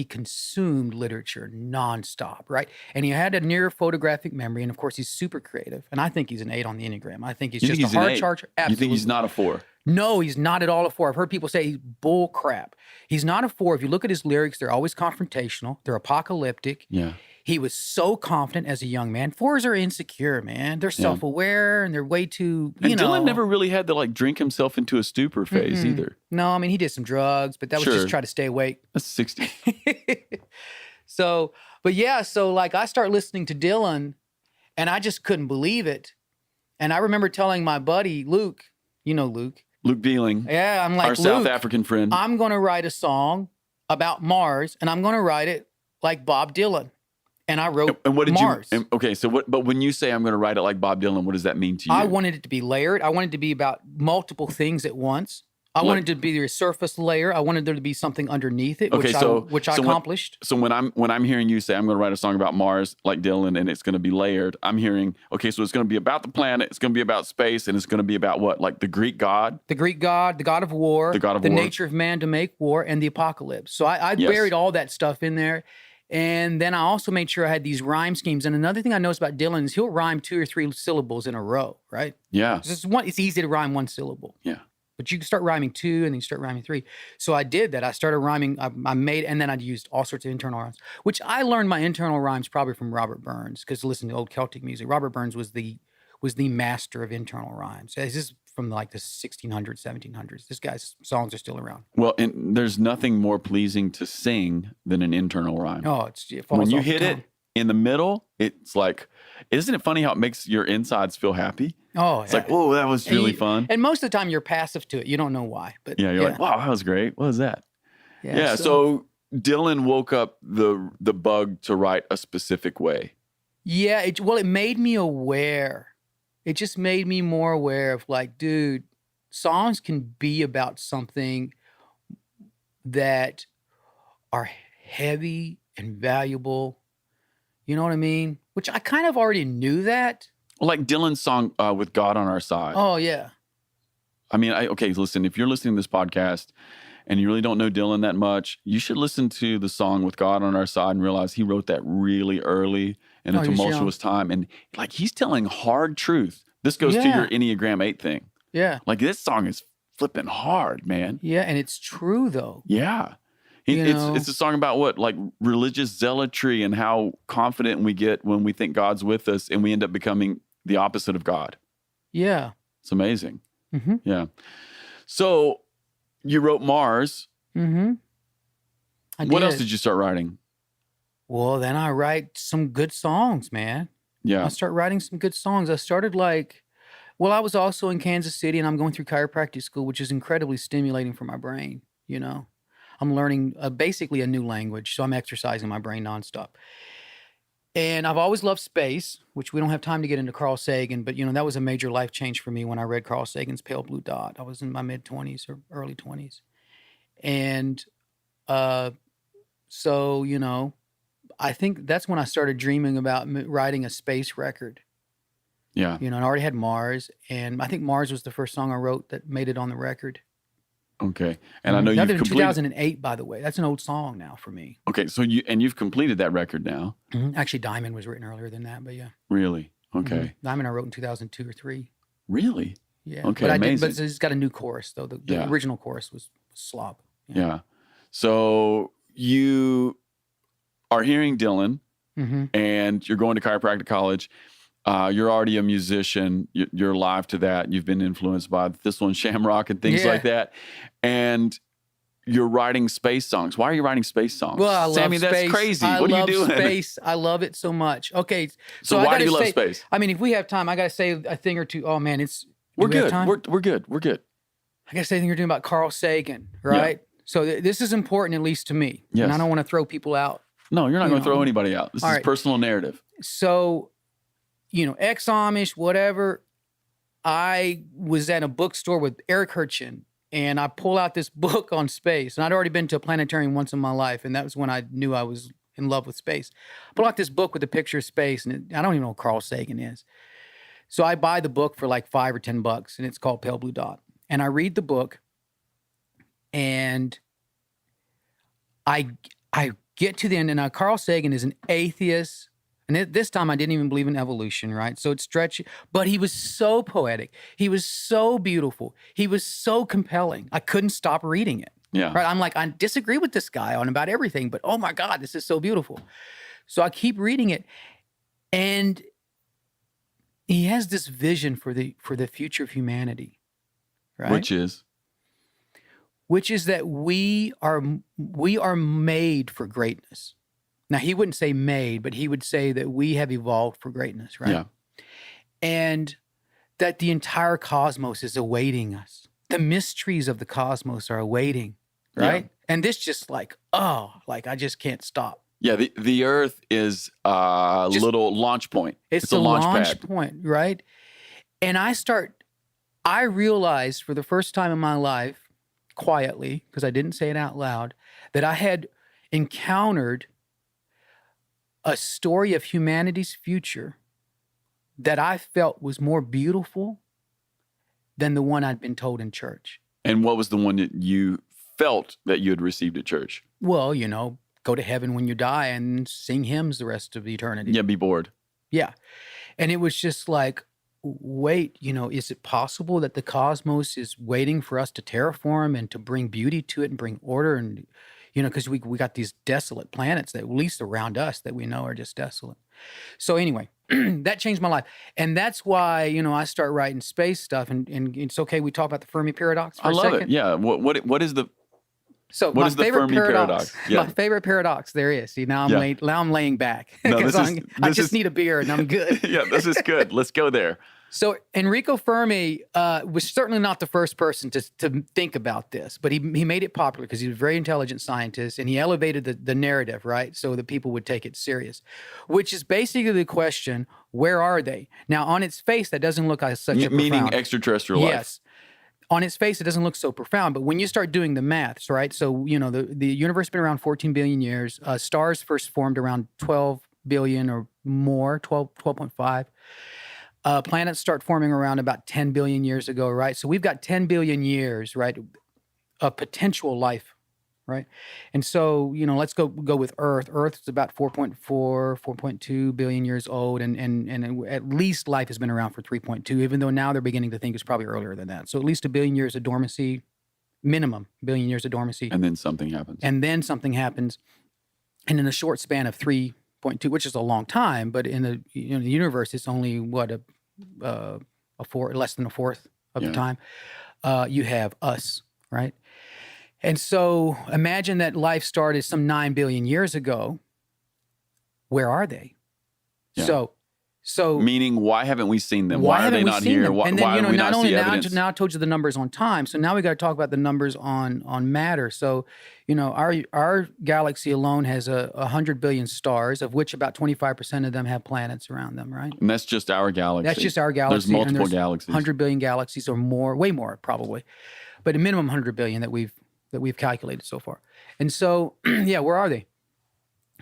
consumed literature nonstop, right? And he had a near photographic memory, and of course he's super creative. And I think he's an 8 on the Enneagram. I think he's You just think he's a an hard 8? charger. You Absolutely. think he's not a 4? No, he's not at all a 4. I've heard people say he's bull crap. He's not a 4. If you look at his lyrics, they're always confrontational. They're apocalyptic. Yeah. He was so confident as a young man. 4s are insecure, man. They're self-aware and they're way too, And Dylan never really had to like drink himself into a stupor phase either. No, I mean, he did some drugs, but that was Sure. just try to stay awake. That's 60. So like I start listening to Dylan and I just couldn't believe it. And I remember telling my buddy, Luke, Luke. Luke Dealing, Yeah, I'm like, our South Luke, African friend. I'm going to write a song about Mars and I'm going to write it like Bob Dylan. And I wrote and what did Mars. you? Okay, so what? But when you say I'm going to write it like Bob Dylan, what does that mean to you? I wanted it to be layered. I wanted it to be about multiple things at once. I wanted it to be a surface layer. I wanted there to be something underneath it, Okay, which I accomplished. So when I'm hearing you say I'm going to write a song about Mars like Dylan and it's going to be layered, I'm hearing, okay, so it's going to be about the planet, it's going to be about space, and it's going to be about what? Like the Greek god? The Greek god, the god of war, the nature of man to make war, and the apocalypse. So I buried all that stuff in there. And then I also made sure I had these rhyme schemes. And another thing I noticed about Dylan is he'll rhyme 2 or 3 syllables in a row, right? Yeah. It's easy to rhyme 1 syllable. Yeah. But you can start rhyming 2 and then you start rhyming 3. So I did that. I started rhyming. And then I used all sorts of internal rhymes, which I learned my internal rhymes probably from Robert Burns, because listen to old Celtic music. Robert Burns was the master of internal rhymes. This is from like the 1600s, 1700s. This guy's songs are still around. Well, and there's nothing more pleasing to sing than an internal rhyme. Oh, it falls when you off the hit tongue. it in the middle, it's like, isn't it funny how it makes your insides feel happy? Oh, It's like, whoa, that was really fun. And most of the time you're passive to it. You don't know why. But Yeah, you're like, wow, that was great. What was that? Yeah. So Dylan woke up the bug to write a specific way. Yeah, it made me aware. It just made me more aware of like, dude, songs can be about something that are heavy and valuable, You know what I mean? Which I kind of already knew that. Like Dylan's song With God on Our Side. Oh, yeah. I mean, okay, listen, if you're listening to this podcast and you really don't know Dylan that much, you should listen to the song With God on Our Side and realize he wrote that really early in a tumultuous time. And like, he's telling hard truth. This goes to your Enneagram 8 thing. Yeah. Like, this song is flipping hard, man. Yeah, and it's true, though. Yeah. It's a song about what? Like religious zealotry and how confident we get when we think God's with us and we end up becoming the opposite of God. Yeah. It's amazing. Mm-hmm. Yeah. So you wrote Mars. Mm-hmm. What else did you start writing? Well, then I write some good songs, man. Yeah. I start writing some good songs. I started I was also in Kansas City and I'm going through chiropractic school, which is incredibly stimulating for my brain, you know. I'm learning basically a new language, so I'm exercising my brain nonstop. And I've always loved space, which we don't have time to get into Carl Sagan, but, you know, that was a major life change for me when I read Carl Sagan's Pale Blue Dot. I was in my mid-20s or early 20s. And so, you know, I think that's when I started dreaming about writing a space record. Yeah. You know, and I already had Mars, and I think Mars was the first song I wrote that made it on the record. Okay. And I know you've completed... 2008, by the way. That's an old song now for me. Okay. So you've completed that record now. Mm-hmm. Actually, Diamond was written earlier than that, but yeah. Really? Okay. Mm-hmm. Diamond I wrote in 2002 or 3. Really? Yeah. Okay, but amazing. But it's got a new chorus, though. The original chorus was slop. Yeah. So you are hearing Dylan, and you're going to chiropractic college. You're already a musician. You're live to that. You've been influenced by Thistle and Shamrock and things like that. And you're writing space songs. Why are you writing space songs? Well, I love Sammy, space. That's crazy. What are you doing? Space. I love it so much. Okay. So why do you love space? I mean, if we have time, I got to say a thing or two. Oh, man, we're good. We're good. We're good. I got to say a thing or two about Carl Sagan, right? Yeah. So this is important, at least to me. Yes. And I don't want to throw people out. No, you're not going to throw anybody out. This is personal narrative. So, you know, ex-Amish, whatever, I was at a bookstore with Eric Hirchin, and I pull out this book on space. And I'd already been to a planetarium once in my life, and that was when I knew I was in love with space. I pull out this book with a picture of space, and I don't even know what Carl Sagan is. So I buy the book for like $5 or $10, and it's called Pale Blue Dot. And I read the book, and I get to the end, and now Carl Sagan is an atheist. And this time I didn't even believe in evolution, right? So it's stretchy, but he was so poetic. He was so beautiful. He was so compelling. I couldn't stop reading it. Yeah. Right? I'm like, I disagree with this guy on about everything, but oh my God, this is so beautiful. So I keep reading it, and he has this vision for the future of humanity, right? Which is that we are made for greatness. Now, he wouldn't say made, but he would say that we have evolved for greatness, right? Yeah. And that the entire cosmos is awaiting us. The mysteries of the cosmos are awaiting, right? Yeah. And this just I just can't stop. Yeah, the Earth is a little launch point. It's a launch point, right? And I realized for the first time in my life, quietly, because I didn't say it out loud, that I had encountered a story of humanity's future that I felt was more beautiful than the one I'd been told in church. And what was the one that you felt that you had received at church? Well, you know, go to heaven when you die and sing hymns the rest of eternity. Yeah, be bored. Yeah. And it was just like, wait, you know, is it possible that the cosmos is waiting for us to terraform and to bring beauty to it and bring order? And, you know, because we got these desolate planets that, at least around us, that we know are just desolate. So anyway, that changed my life. And that's why, you know, I start writing space stuff. And it's okay, we talk about the Fermi Paradox for a second. I love it. Yeah. What is the... So what is the Fermi Paradox? Yeah. My favorite paradox there is. See, now I'm laying back because I just need a beer and I'm good. Yeah, this is good. Let's go there. So Enrico Fermi was certainly not the first person to think about this, but he made it popular because he was a very intelligent scientist, and he elevated the narrative, right, so that people would take it serious, which is basically the question, where are they? Now, on its face, that doesn't look like such a profound... Meaning extraterrestrial life. Yes. On its face, it doesn't look so profound, but when you start doing the maths, right, so, you know, the universe has been around 14 billion years. Stars first formed around 12 billion or more, 12.5. Planets start forming around about 10 billion years ago, right? So we've got 10 billion years, right, of potential life, right? And so, let's go with Earth. Earth is about 4.2 billion years old, and at least life has been around for 3.2, even though now they're beginning to think it's probably earlier than that. So at least a billion years of dormancy, minimum billion years of dormancy. And then something happens. And in a short span of 3.2, which is a long time, but in the universe, it's only less than a fourth of the time. You have us, right? And so imagine that life started some 9 billion years ago. Where are they? Yeah. So meaning, why haven't we seen them? Why are they not here? Why and then, have we not seen evidence? Now I told you the numbers on time. So now we got to talk about the numbers on matter. So, our galaxy alone has 100 billion stars, of which about 25% of them have planets around them, right? And that's just our galaxy. That's just our galaxy. There's multiple galaxies. 100 billion galaxies or more, way more probably, but a minimum 100 billion that we've calculated so far. And so, yeah, where are they?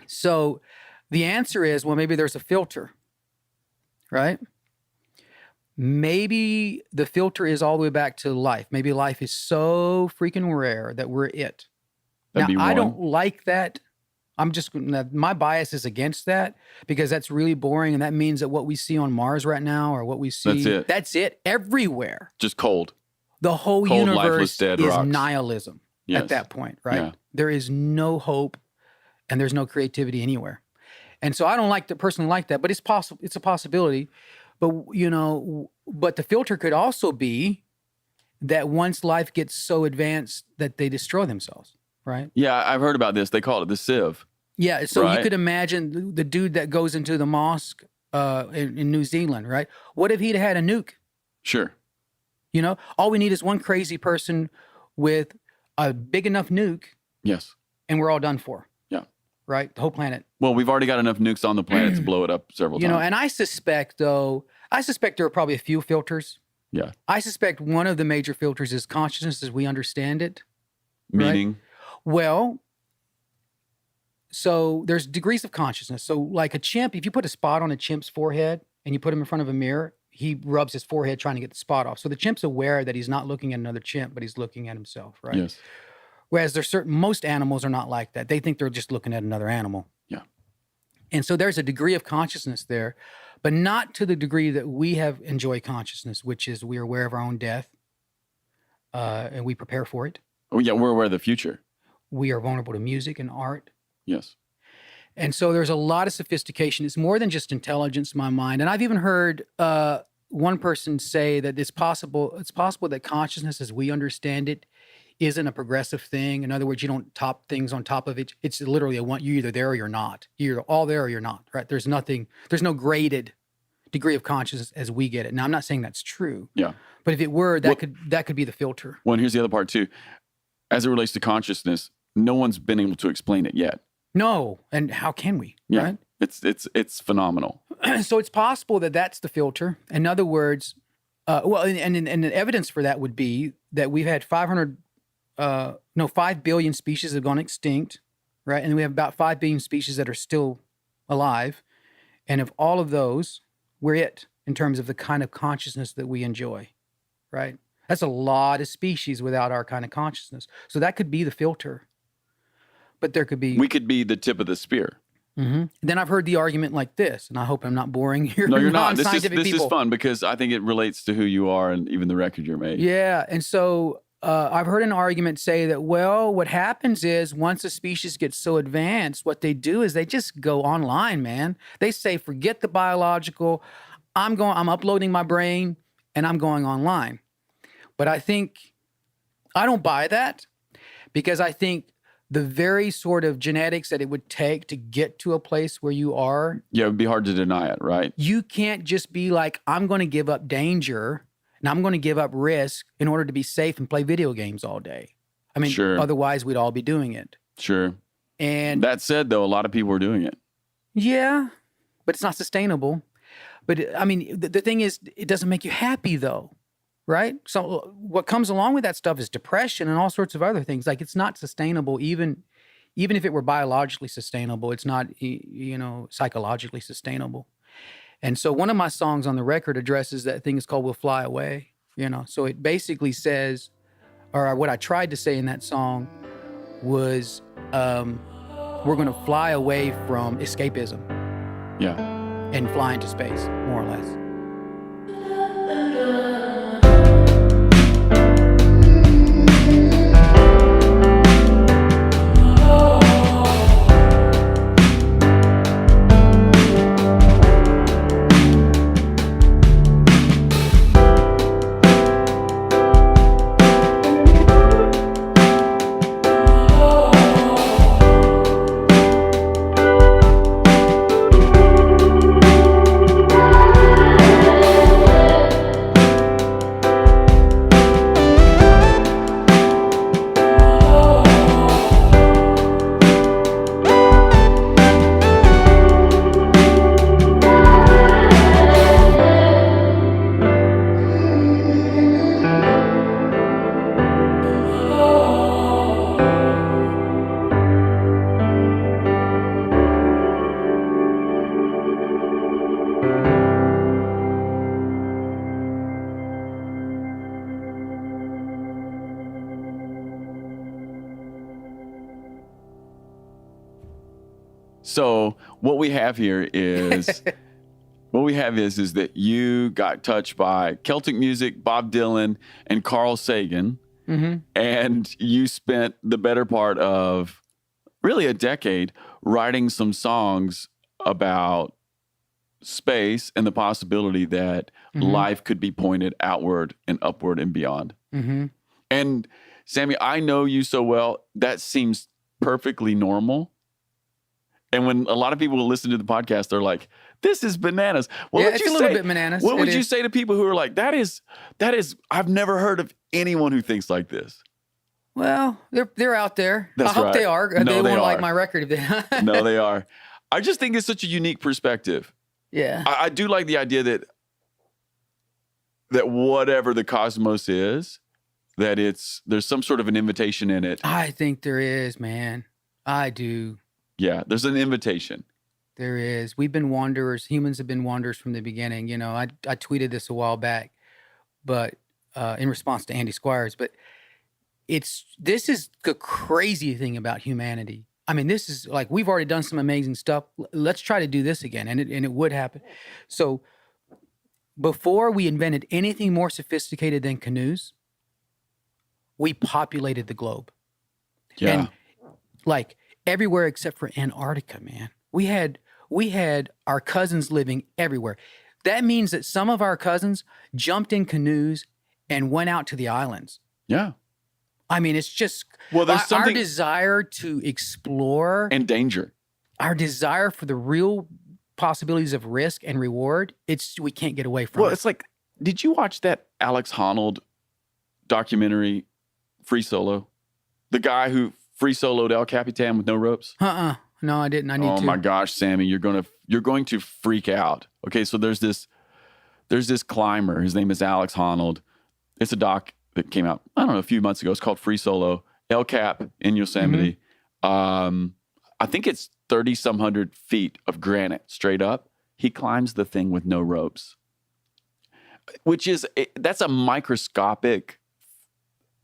So the answer is, well, maybe there's a filter. Right? Maybe the filter is all the way back to life. Maybe life is so freaking rare that we're it. That'd now, be I one. don't like that. My bias is against that because that's really boring. And that means that what we see on Mars right now or what we see, that's it everywhere. Just cold. The whole Cold, universe lifeless, dead is rocks. Nihilism at that point, right? Yeah. There is no hope and there's no creativity anywhere. And so I don't personally like that, but it's possible. It's a possibility. But, but the filter could also be that once life gets so advanced that they destroy themselves, right? Yeah, I've heard about this. They call it the sieve. Yeah, so right? You could imagine the dude that goes into the mosque in New Zealand, right? What if he'd had a nuke? Sure. All we need is one crazy person with a big enough nuke. Yes. And we're all done for. Yeah. Right? The whole planet. Well, we've already got enough nukes on the planet to blow it up several times. And I suspect there are probably a few filters. Yeah. I suspect one of the major filters is consciousness as we understand it. Meaning? Right? Well, so there's degrees of consciousness. So like a chimp, if you put a spot on a chimp's forehead and you put him in front of a mirror, he rubs his forehead trying to get the spot off. So the chimp's aware that he's not looking at another chimp, but he's looking at himself, right? Yes. Whereas most animals are not like that. They think they're just looking at another animal. Yeah. And so there's a degree of consciousness there, but not to the degree that we enjoy consciousness, which is we are aware of our own death and we prepare for it. Oh, yeah, we're aware of the future. We are vulnerable to music and art. Yes. And so there's a lot of sophistication. It's more than just intelligence in my mind. And I've even heard one person say that it's possible that consciousness as we understand it isn't a progressive thing. In other words, you don't top things on top of it. It's literally you're either there or you're not. You're all there or you're not, right? There's no graded degree of consciousness as we get it. Now, I'm not saying that's true. Yeah. But if it were, that could be the filter. Well, and here's the other part too. As it relates to consciousness, no one's been able to explain it yet. No, and how can we? Yeah. Right? It's phenomenal. So it's possible that that's the filter. In other words, and the evidence for that would be that we've had 5 billion species have gone extinct, right? And we have about 5 billion species that are still alive. And of all of those, we're it in terms of the kind of consciousness that we enjoy, right? That's a lot of species without our kind of consciousness. So that could be the filter. But there could be... We could be the tip of the spear. Mm-hmm. Then I've heard the argument like this, and I hope I'm not boring your No, you're not. This non-scientific is fun because I think it relates to who you are and even the record you're making. Yeah, and so I've heard an argument say that, well, what happens is once a species gets so advanced, what they do is they just go online, man. They say, forget the biological. I'm uploading my brain, and I'm going online. But I don't buy that because I think the very sort of genetics that it would take to get to a place where you are. Yeah, it would be hard to deny it, right? You can't just be like, I'm going to give up danger and I'm going to give up risk in order to be safe and play video games all day. I mean, Sure. Otherwise we'd all be doing it. Sure. And that said, though, a lot of people are doing it. Yeah, but it's not sustainable. But I mean, the thing is, it doesn't make you happy though. Right? So what comes along with that stuff is depression and all sorts of other things. Like it's not sustainable even even if it were biologically sustainable, it's not, psychologically sustainable. And so one of my songs on the record addresses that thing. It's called We'll Fly Away, So it basically says, or what I tried to say in that song was, we're going to fly away from escapism. Yeah. And fly into space, more or less. So what we have here is is that you got touched by Celtic music, Bob Dylan, and Carl Sagan, and you spent the better part of really a decade writing some songs about space and the possibility that life could be pointed outward and upward and beyond. And Sammy, I know you so well, that seems perfectly normal. And when a lot of people listen to the podcast, they're like, this is bananas. It's a little bit bananas. What would you say to people who are like, that is, I've never heard of anyone who thinks like this? Well, they're out there. That's I hope right. they are. No, they won't like my record if they No, they are. I just think it's such a unique perspective. Yeah. I do like the idea that whatever the cosmos is, that there's some sort of an invitation in it. I think there is, man. I do. Yeah, there's an invitation. There is. We've been wanderers. Humans have been wanderers from the beginning. I tweeted this a while back, but in response to Andy Squires. But this is the crazy thing about humanity. I mean, this is like, we've already done some amazing stuff. Let's try to do this again, and it would happen. So before we invented anything more sophisticated than canoes, we populated the globe. Yeah. And like everywhere except for Antarctica, man. We had our cousins living everywhere. That means that some of our cousins jumped in canoes and went out to the islands. Yeah. I mean, it's just there's our desire to explore and danger. Our desire for the real possibilities of risk and reward. We can't get away from it. Well, it's like, did you watch that Alex Honnold documentary, Free Solo? The guy who free soloed El Capitan with no ropes? No, I didn't. I need to. Oh my gosh, Sammy, you're going to freak out. Okay, so there's this climber. His name is Alex Honnold. It's a doc that came out, I don't know, a few months ago. It's called Free Solo, El Cap in Yosemite. I think it's 30-some hundred feet of granite straight up. He climbs the thing with no ropes, that's a microscopic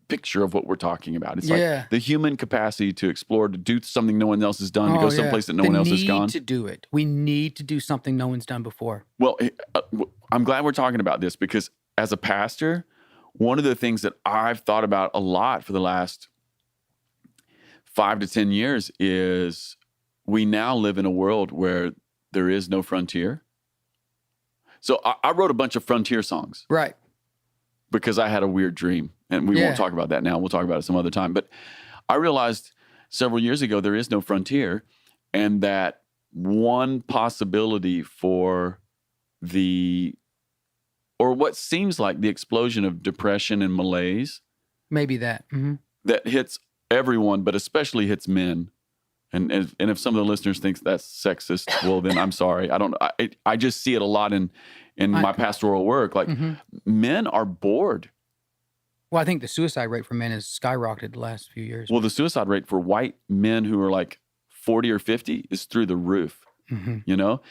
picture of what we're talking about. It's like the human capacity to explore, to do something no one else has done, to go someplace that no one else has gone. We need to do it. We need to do something no one's done before. Well, I'm glad we're talking about this, because as a pastor, one of the things that I've thought about a lot for the last 5 to 10 years is we now live in a world where there is no frontier. So I wrote a bunch of frontier songs. Right. Because I had a weird dream. And we won't talk about that now. We'll talk about it some other time. But I realized several years ago there is no frontier, and that one possibility for what seems like the explosion of depression and malaise. Maybe that. That hits everyone, but especially hits men. And if some of the listeners think that's sexist, well, then I'm sorry. I just see it a lot in my pastoral work. Like men are bored. Well, I think the suicide rate for men has skyrocketed the last few years. Well, the suicide rate for white men who are like 40 or 50 is through the roof, you know?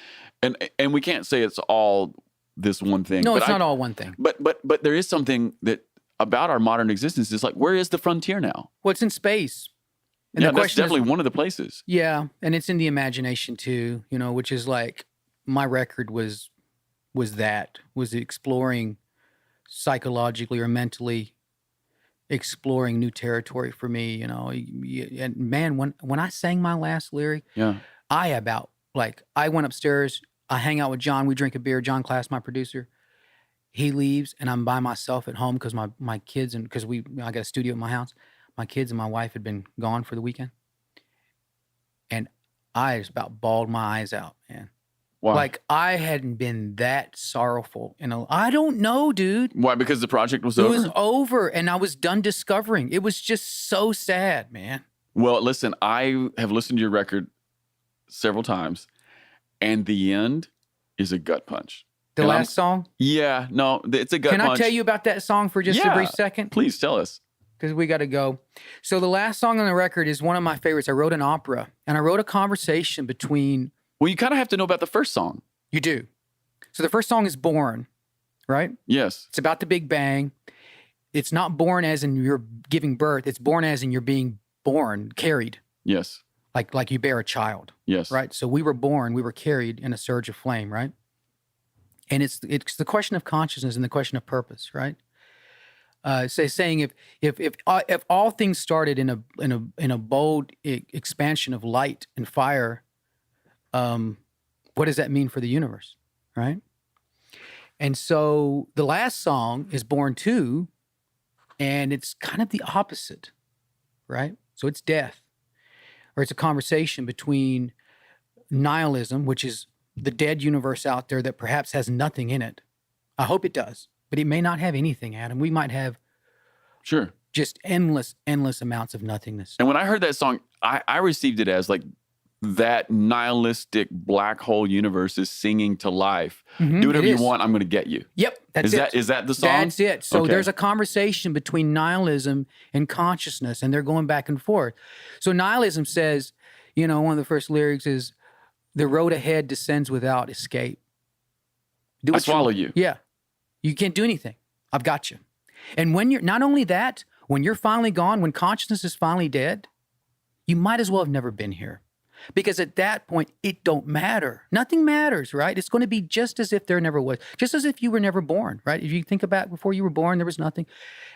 And we can't say it's all this one thing. No, but it's not all one thing. But there is something that about our modern existence is like, where is the frontier now? Well, it's in space. And Yeah, the that's question is, definitely one of the places. yeah, and it's in the imagination too, you know, which is like my record was exploring psychologically or mentally exploring new territory for me, you know. And man, when I sang my last lyric, Yeah. I went upstairs, I hang out with John, we drink a beer, John Class, my producer. He leaves and I'm by myself at home because my kids, and because I got a studio at my house. My kids and my wife had been gone for the weekend. And I just about bawled my eyes out, man. Why? Like I hadn't been that sorrowful I don't know, dude. Why? Because the project was It over? was over and I was done discovering. It was just so sad, man. Well, listen, I have listened to your record several times, and the end is a gut punch. The And last song? Yeah, no, it's a gut Can punch. I tell you about that song for just a brief second? Please tell us. Because we got to go. So the last song on the record is one of my favorites. I wrote an opera, and I wrote a conversation between... Well, you kind of have to know about the first song. You do. So the first song is Born, right? Yes. It's about the Big Bang. It's not born as in you're giving birth. It's born as in you're being born, carried, Yes. like you bear a child, Yes. right? So we were born, we were carried in a surge of flame, right? And it's the question of consciousness and the question of purpose, right? Saying if all things started in a bold expansion of light and fire, what does that mean for the universe, right? And so the last song is Born 2, and it's kind of the opposite, right? So it's death, or it's a conversation between nihilism, which is the dead universe out there that perhaps has nothing in it. I hope it does, but it may not have anything, Adam. We might have Sure. just endless amounts of nothingness. And when I heard that song, I received it as like that nihilistic black hole universe is singing to life. Do whatever you want, I'm going to get you. Yep, that's it. Is that the song? That's it. So Okay. there's a conversation between nihilism and consciousness, and they're going back and forth. So nihilism says, one of the first lyrics is, "The road ahead descends without escape." I swallow you. Yeah. You can't do anything. I've got you. And when you're, not only that, when you're finally gone, when consciousness is finally dead, you might as well have never been here. Because at that point, it don't matter. Nothing matters, right? It's going to be just as if there never was. Just as if you were never born, right? If you think about before you were born, there was nothing.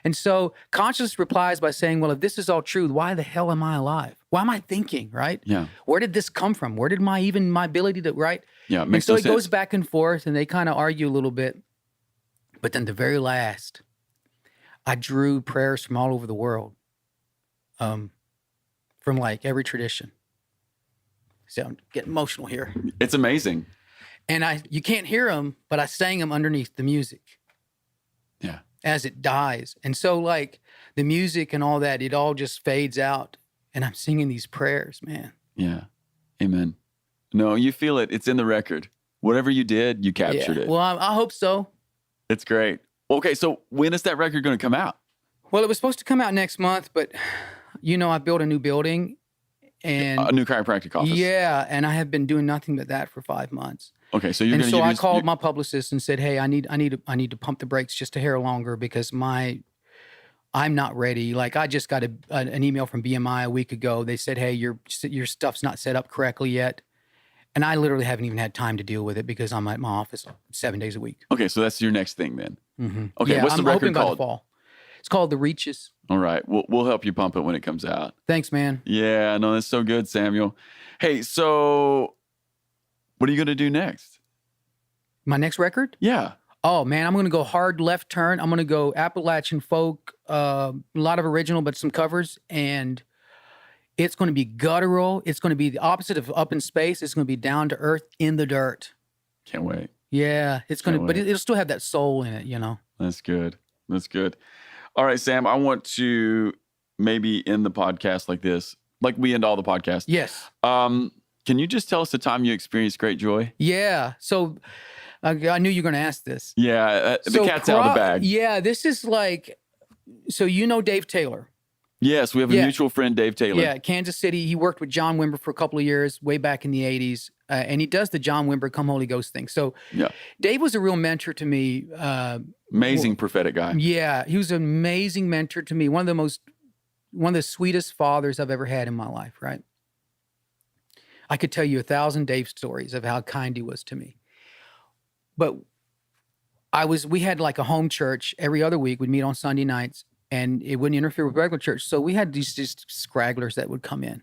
And so consciousness replies by saying, well, if this is all true, why the hell am I alive? Why am I thinking, right? Yeah. Where did this come from? Where did my ability to, right? Yeah, it And makes so no it sense. goes back and forth, and they kind of argue a little bit. But then the very last, I drew prayers from all over the world, from like every tradition. So I'm getting emotional here. It's amazing. And you can't hear them, but I sang them underneath the music. Yeah. As it dies. And so like the music and all that, it all just fades out. And I'm singing these prayers, man. Yeah. Amen. No, you feel it. It's in the record. Whatever you did, you captured it. Well, I hope so. It's great. Okay, so when is that record going to come out? Well, it was supposed to come out next month, but I built a new building. And A new chiropractic office. yeah, and I have been doing nothing but that for 5 months. Okay, so you're And going to so I called my publicist and said, "Hey, I need to pump the brakes just a hair longer because I'm not ready." Like I just got an email from BMI a week ago. They said, "Hey, your stuff's not set up correctly yet," and I literally haven't even had time to deal with it because I'm at my office 7 days a week. Okay, so that's your next thing then. Mm-hmm. Okay, yeah, what's the I'm record hoping by the called? fall. It's called The Reaches. All right, we'll help you pump it when it comes out. Thanks, man. Yeah, no, that's so good, Samuel. Hey, so what are you going to do next? My next record? Yeah. Oh, man, I'm going to go hard left turn. I'm going to go Appalachian folk, a lot of original, but some covers. And it's going to be guttural. It's going to be the opposite of Up in Space. It's going to be down to earth in the dirt. Can't wait. Yeah, it's going to, Can't but wait. it'll still have that soul in it, That's good. That's good. All right, Sam, I want to maybe end the podcast like this, like we end all the podcasts. Yes. Can you just tell us the time you experienced great joy? Yeah. So I knew you were going to ask this. Yeah, the So cat's out of the bag. Yeah, this is like, So you know Dave Taylor. Yes, we have a mutual friend, Dave Taylor. Yeah, Kansas City. He worked with John Wimber for a couple of years, way back in the 80s. And he does the John Wimber Come Holy Ghost thing. So Dave was a real mentor to me. Amazing prophetic guy. Yeah, he was an amazing mentor to me. One of the sweetest fathers I've ever had in my life, right? I could tell you 1,000 Dave stories of how kind he was to me. But we had like a home church every other week. We'd meet on Sunday nights, and it wouldn't interfere with regular church. So we had these just scragglers that would come in,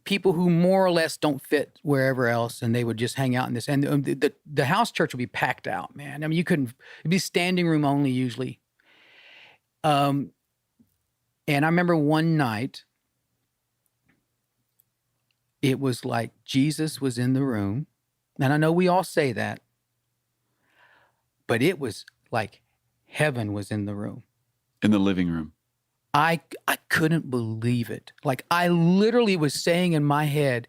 people who more or less don't fit wherever else, and they would just hang out in this. And the house church would be packed out, man. I mean, it'd be standing room only usually. And I remember one night, it was like Jesus was in the room. And I know we all say that, but it was like heaven was in the room. In the living room. I couldn't believe it. Like, I literally was saying in my head,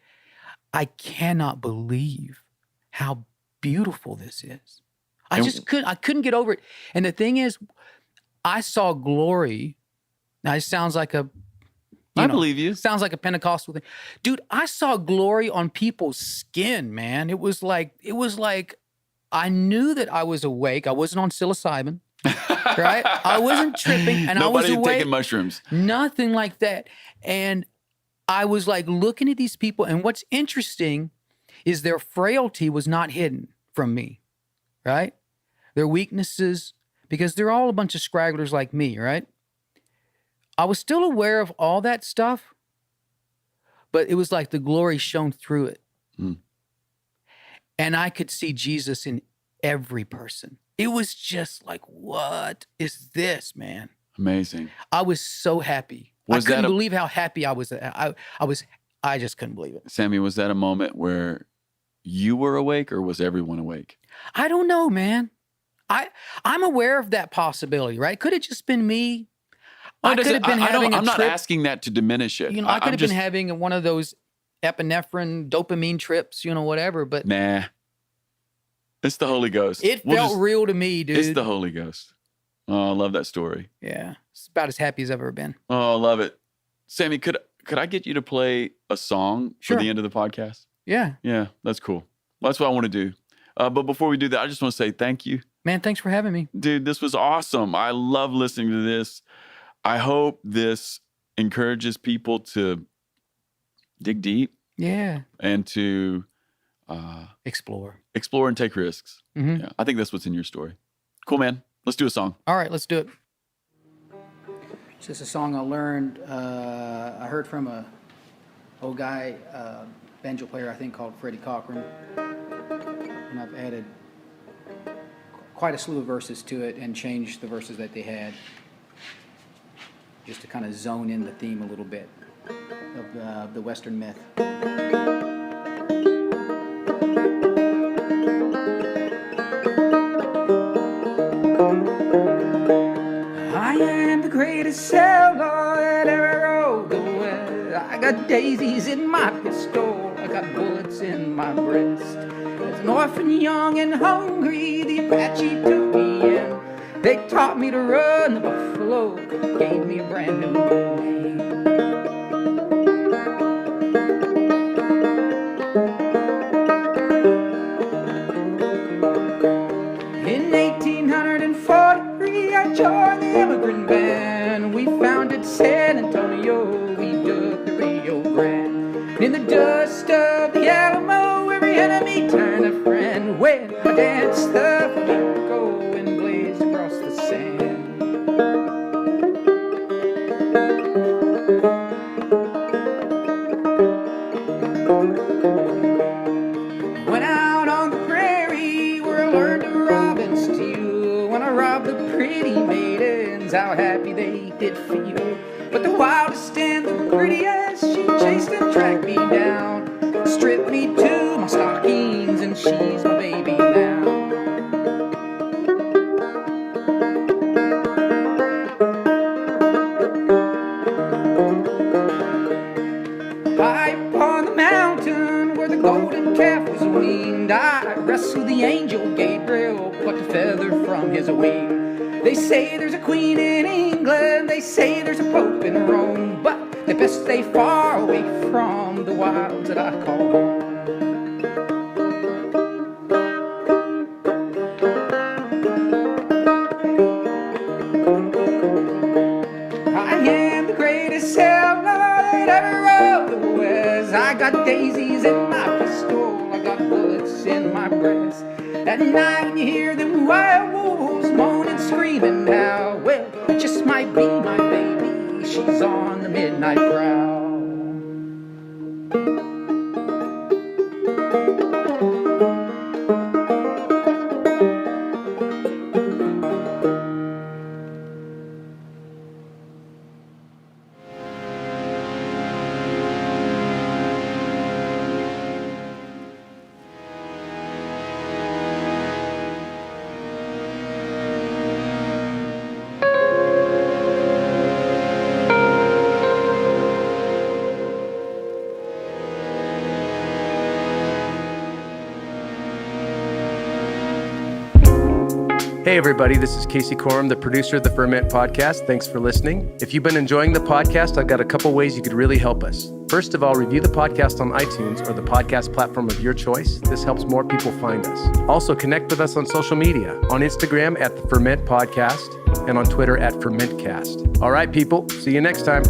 I cannot believe how beautiful this is. I couldn't get over it. And the thing is, I saw glory. Now, it sounds like I believe you. Sounds like a Pentecostal thing. Dude, I saw glory on people's skin, man. It was like I knew that I was awake. I wasn't on psilocybin, right? I wasn't tripping, and I was awake. Nobody taking mushrooms. Nothing like that. And I was like looking at these people, and what's interesting is their frailty was not hidden from me, right? Their weaknesses, because they're all a bunch of scragglers like me, right? I was still aware of all that stuff, but it was like the glory shone through it. Mm. And I could see Jesus in every person. It was just like, what is this, man? Amazing. I was so happy. I couldn't believe how happy I was. I just couldn't believe it. Sammy, was that a moment where you were awake, or was everyone awake? I don't know, man. I'm aware of that possibility, right? Could it just been me? I could have been having a trip. I'm not asking that to diminish it. I could have been having one of those epinephrine, dopamine trips, whatever, but... Nah. It's the Holy Ghost. It felt real to me, dude. It's the Holy Ghost. Oh, I love that story. Yeah. It's about as happy as I've ever been. Oh, I love it. Sammy, could I get you to play a song for the end of the podcast? Yeah. Yeah, that's cool. Well, that's what I want to do. But before we do that, I just want to say thank you. Man, thanks for having me. Dude, this was awesome. I love listening to this. I hope this encourages people to dig deep. Yeah. And to explore and take risks. Mm-hmm. Yeah, I think that's what's in your story. Cool, man. Let's do a song. All right, let's do it. It's just a song I learned. I heard from a old guy, banjo player, I think, called Freddie Cochran. And I've added quite a slew of verses to it and changed the verses that they had, just to kind of zone in the theme a little bit of the Western myth. I am the greatest sailor that ever rode the west. I got daisies in my pistol, I got bullets in my breast. As an orphan young and hungry, the Apache took me in. They taught me to run the buffalo, gave me a brand new name. In 1843, I joined the immigrant band. We founded San Antonio, we dug the Rio Grande. In the dust of the Alamo, every enemy turned a friend. When I danced the flamenco and blazed across the sand. Went out on the prairie where I learned to rob and steal. When I robbed the pretty maidens, how happy they did feel. But the wildest and the prettiest, she chased and tracked me down, stripped me to my stockings, and she's my baby now. High upon the mountain where the golden calf was weaned, I wrestled the angel Gabriel, plucked a feather from his wing. They say there's a queen in England, they say there's a pope in Rome, but they best stay far away from the wilds that I call home. I am the greatest sailor that ever rode the west. I got daisies in my pistol, I got bullets in my breast. At night you hear them wild wolves moaning, screaming now. Well, it just might be my baby, she's on the midnight prowl. Hey everybody, this is Casey Corum, the producer of the Ferment podcast. Thanks for listening. If you've been enjoying the podcast, I've got a couple ways you could really help us. First of all, review the podcast on iTunes or the podcast platform of your choice. This helps more people find us. Also, connect with us on social media, on Instagram at the Ferment Podcast and on Twitter at FermentCast. All right, people, see you next time.